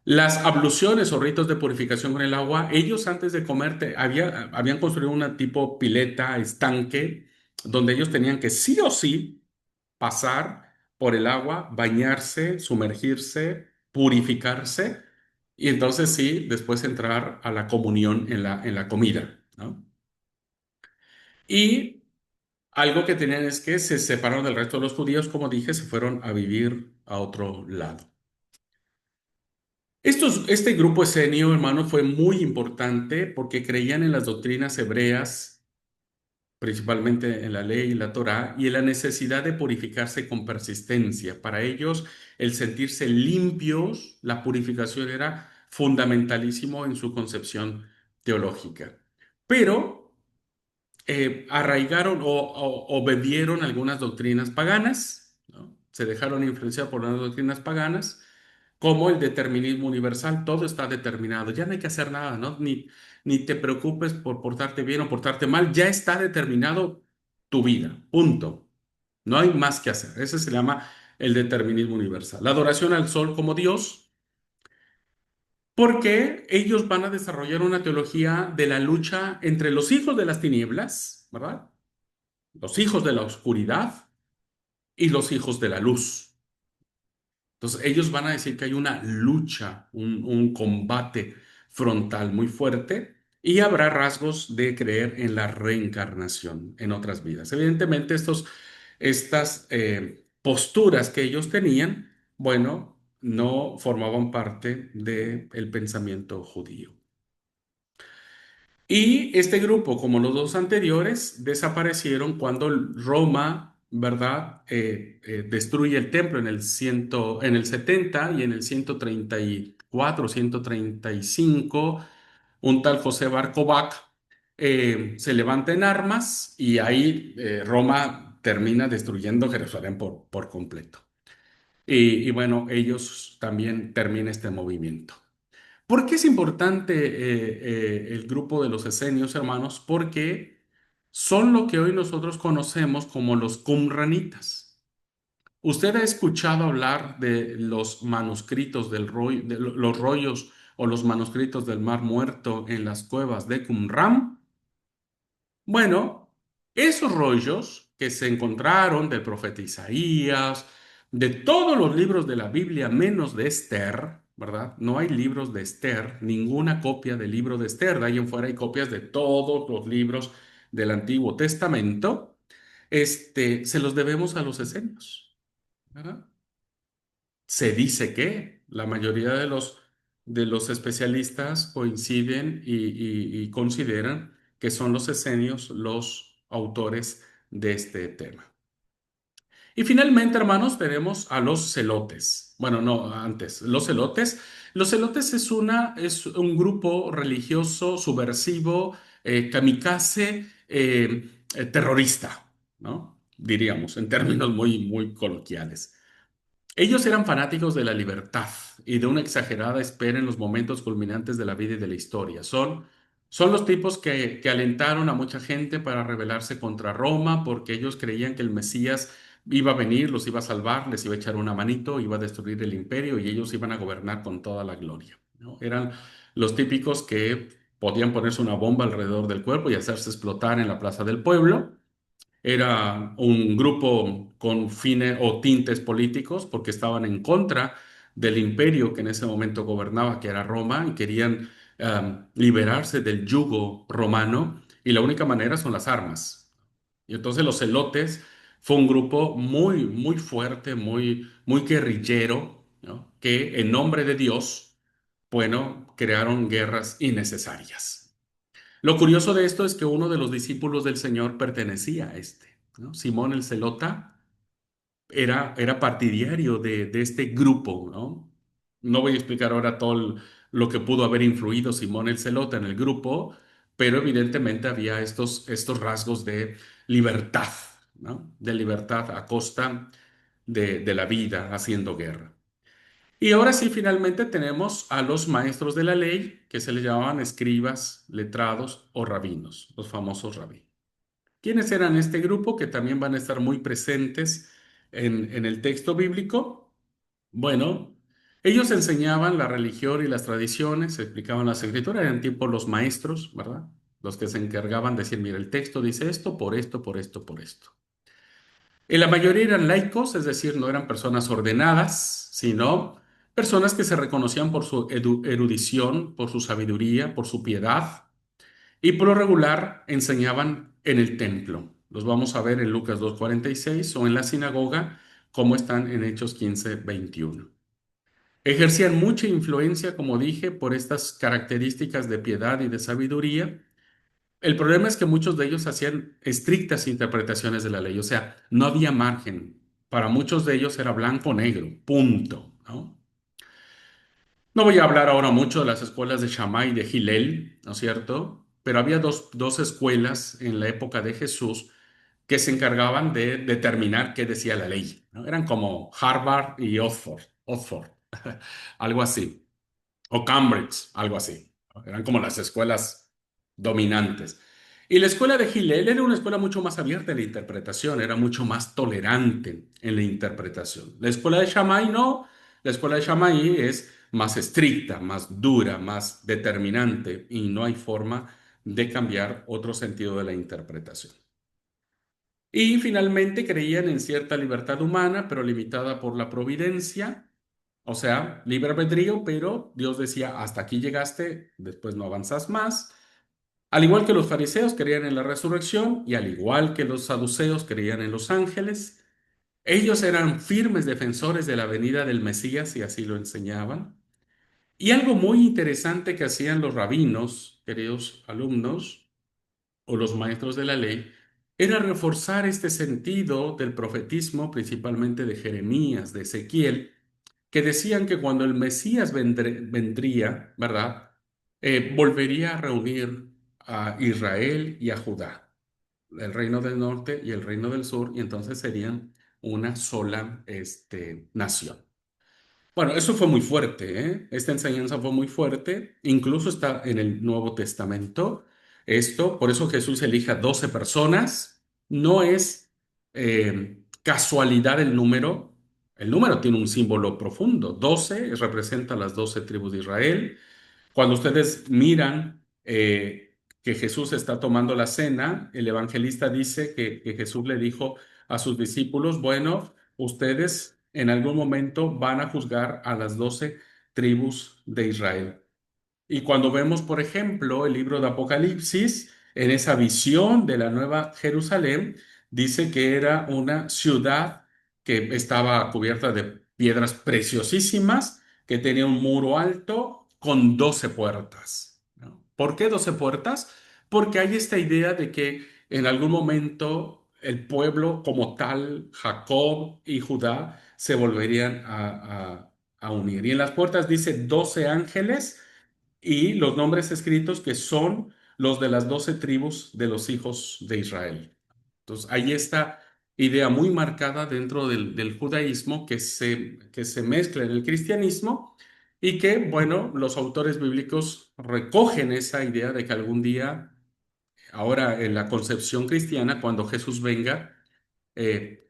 Las abluciones o ritos de purificación con el agua, ellos antes de comer habían construido una tipo pileta, estanque, donde ellos tenían que sí o sí pasar por el agua, bañarse, sumergirse, purificarse, y entonces sí, después entrar a la comunión en la comida, ¿no? Y algo que tenían es que se separaron del resto de los judíos, como dije, se fueron a vivir a otro lado. Este grupo esenio, hermano, fue muy importante porque creían en las doctrinas hebreas, principalmente en la ley y la Torá, y en la necesidad de purificarse con persistencia. Para ellos, el sentirse limpios, la purificación era fundamentalísimo en su concepción teológica. Pero arraigaron o bebieron algunas doctrinas paganas, ¿no? Se dejaron influenciar por las doctrinas paganas como el determinismo universal, todo está determinado, ya no hay que hacer nada, ¿no? Ni te preocupes por portarte bien o portarte mal, ya está determinado tu vida, punto. No hay más que hacer. Ese se llama el determinismo universal. La adoración al sol como Dios, porque ellos van a desarrollar una teología de la lucha entre los hijos de las tinieblas, ¿verdad? Los hijos de la oscuridad y los hijos de la luz. Entonces, ellos van a decir que hay una lucha, un combate frontal muy fuerte y habrá rasgos de creer en la reencarnación en otras vidas. Evidentemente, estas posturas que ellos tenían, bueno, no formaban parte del pensamiento judío. Y este grupo, como los dos anteriores, desaparecieron cuando Roma, ¿verdad? Destruye el templo en el 70 y en el 134, 135, un tal José Bar Kokhba se levanta en armas y ahí Roma termina destruyendo Jerusalén por completo. Y bueno, ellos también termina este movimiento. ¿Por qué es importante el grupo de los esenios, hermanos? Porque son lo que hoy nosotros conocemos como los qumranitas. ¿Usted ha escuchado hablar de los manuscritos de los rollos o los manuscritos del Mar Muerto en las cuevas de Qumran? Bueno, esos rollos que se encontraron del profeta Isaías, de todos los libros de la Biblia, menos de Esther, ¿verdad? No hay libros de Esther, ninguna copia del libro de Esther. De ahí en fuera hay copias de todos los libros del Antiguo Testamento. Se los debemos a los esenios, ¿verdad? Se dice que la mayoría de los especialistas coinciden y consideran que son los esenios los autores de este tema. Y finalmente, hermanos, tenemos a los celotes. Bueno, no, antes, los celotes. Los celotes es un grupo religioso subversivo, kamikaze, terrorista, ¿no? Diríamos, en términos muy coloquiales. Ellos eran fanáticos de la libertad y de una exagerada espera en los momentos culminantes de la vida y de la historia. Son los tipos que alentaron a mucha gente para rebelarse contra Roma porque ellos creían que el Mesías iba a venir, los iba a salvar, les iba a echar una manito, iba a destruir el imperio y ellos iban a gobernar con toda la gloria, ¿no? Eran los típicos que podían ponerse una bomba alrededor del cuerpo y hacerse explotar en la plaza del pueblo. Era un grupo con fines o tintes políticos porque estaban en contra del imperio que en ese momento gobernaba, que era Roma, y querían liberarse del yugo romano y la única manera son las armas. Y entonces los celotes fue un grupo muy fuerte, muy guerrillero, ¿no? Que en nombre de Dios, bueno, crearon guerras innecesarias. Lo curioso de esto es que uno de los discípulos del Señor pertenecía a ¿no? Simón el Celota era partidario de este grupo, ¿no? No voy a explicar ahora lo que pudo haber influido Simón el Celota en el grupo, pero evidentemente había estos rasgos de libertad, ¿no? De libertad a costa de la vida, haciendo guerra. Y ahora sí, finalmente tenemos a los maestros de la ley, que se les llamaban escribas, letrados o rabinos, los famosos rabí. ¿Quiénes eran este grupo que también van a estar muy presentes en el texto bíblico? Bueno, ellos enseñaban la religión y las tradiciones, explicaban las escrituras, eran tipo los maestros, ¿verdad? Los que se encargaban de decir, mira, el texto dice esto, por esto, por esto, por esto. En la mayoría eran laicos, es decir, no eran personas ordenadas, sino personas que se reconocían por su erudición, por su sabiduría, por su piedad, y por lo regular enseñaban en el templo. Los vamos a ver en Lucas 2:46 o en la sinagoga, como están en Hechos 15:21. Ejercían mucha influencia, como dije, por estas características de piedad y de sabiduría. El problema es que muchos de ellos hacían estrictas interpretaciones de la ley, o sea, no había margen. Para muchos de ellos era blanco o negro, punto, ¿no? No voy a hablar ahora mucho de las escuelas de Shammai y de Hillel, ¿no es cierto? Pero había dos escuelas en la época de Jesús que se encargaban de determinar qué decía la ley, ¿no? Eran como Harvard y Oxford, algo así, o Cambridge, algo así. Eran como las escuelas dominantes. Y la escuela de Hillel era una escuela mucho más abierta en la interpretación, era mucho más tolerante en la interpretación. La escuela de Shammai no, la escuela de Shammai es más estricta, más dura, más determinante y no hay forma de cambiar otro sentido de la interpretación. Y finalmente creían en cierta libertad humana, pero limitada por la providencia, o sea, libre albedrío, pero Dios decía, hasta aquí llegaste, después no avanzas más. Al igual que los fariseos creían en la resurrección y al igual que los saduceos creían en los ángeles, ellos eran firmes defensores de la venida del Mesías y así lo enseñaban. Y algo muy interesante que hacían los rabinos, queridos alumnos, o los maestros de la ley, era reforzar este sentido del profetismo, principalmente de Jeremías, de Ezequiel, que decían que cuando el Mesías vendría, ¿verdad? Volvería a reunir a Israel y a Judá. el reino del norte y el reino del sur, y entonces serían una sola, nación. Bueno, eso fue muy fuerte, ¿eh? Esta enseñanza fue muy fuerte, incluso está en el Nuevo Testamento. Esto, por eso Jesús elige a 12 personas. No es casualidad el número tiene un símbolo profundo. 12 representa las 12 tribus de Israel. Cuando ustedes miran que Jesús está tomando la cena, el evangelista dice que Jesús le dijo a sus discípulos, bueno, ustedes en algún momento van a juzgar a las 12 tribus de Israel. Y cuando vemos, por ejemplo, el libro de Apocalipsis, en esa visión de la Nueva Jerusalén, dice que era una ciudad que estaba cubierta de piedras preciosísimas, que tenía un muro alto con 12 puertas, ¿no? ¿Por qué 12 puertas? Porque hay esta idea de que en algún momento el pueblo como tal, Jacob y Judá, se volverían a unir. Y en las puertas dice 12 ángeles y los nombres escritos que son los de las 12 tribus de los hijos de Israel. Entonces, hay esta idea muy marcada dentro del judaísmo que se mezcla en el cristianismo y que, bueno, los autores bíblicos recogen esa idea de que algún día, ahora en la concepción cristiana, cuando Jesús venga,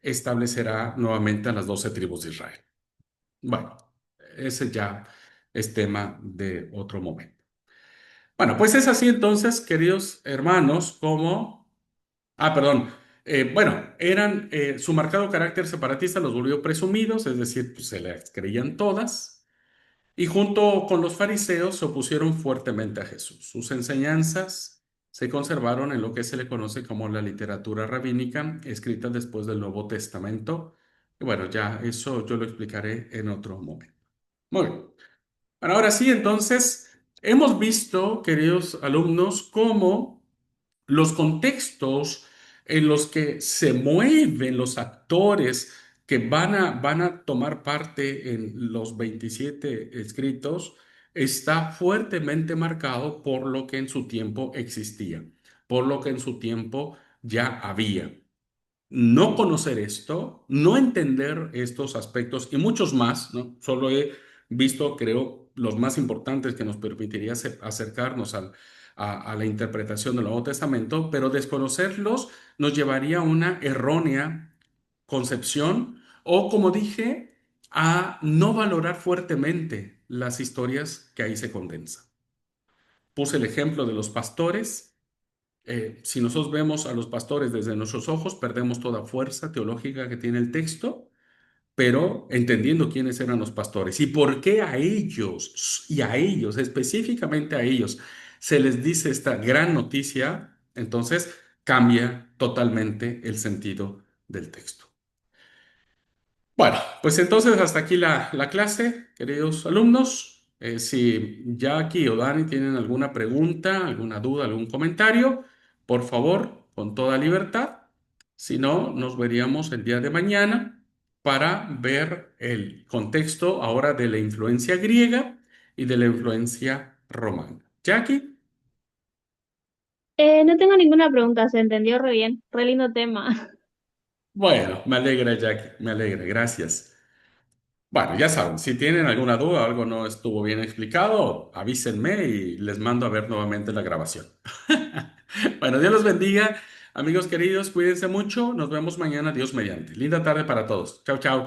establecerá nuevamente a las 12 tribus de Israel. Bueno, ese ya es tema de otro momento. Bueno, pues es así entonces, queridos hermanos, como, perdón, bueno, su marcado carácter separatista los volvió presumidos, es decir, pues, se les creían todas, y junto con los fariseos se opusieron fuertemente a Jesús. Sus enseñanzas se conservaron en lo que se le conoce como la literatura rabínica, escrita después del Nuevo Testamento. Y bueno, ya eso yo lo explicaré en otro momento. Muy bien. Bueno, ahora sí, entonces, hemos visto, queridos alumnos, cómo los contextos en los que se mueven los actores que van a tomar parte en los 27 escritos está fuertemente marcado por lo que en su tiempo existía, por lo que en su tiempo ya había. No conocer esto, no entender estos aspectos y muchos más, ¿no? Solo he visto, creo, los más importantes que nos permitiría acercarnos a la interpretación del Nuevo Testamento, pero desconocerlos nos llevaría a una errónea concepción o, como dije, a no valorar fuertemente las historias que ahí se condensan. Puse el ejemplo de los pastores. Si nosotros vemos a los pastores desde nuestros ojos, perdemos toda fuerza teológica que tiene el texto, pero entendiendo quiénes eran los pastores y por qué a ellos, y a ellos, específicamente a ellos, se les dice esta gran noticia, entonces cambia totalmente el sentido del texto. Bueno, pues entonces hasta aquí la clase, queridos alumnos. Si Jackie o Dani tienen alguna pregunta, alguna duda, algún comentario, por favor, con toda libertad. Si no, nos veríamos el día de mañana para ver el contexto ahora de la influencia griega y de la influencia romana. Jackie, No tengo ninguna pregunta, se entendió re bien, re lindo tema. bueno, me alegra, Jackie, me alegra, gracias. Bueno, ya saben, si tienen alguna duda, algo no estuvo bien explicado, avísenme y les mando a ver nuevamente la grabación. Bueno, Dios los bendiga, amigos queridos, cuídense mucho, nos vemos mañana, Dios mediante. Linda tarde para todos. Chao, chao.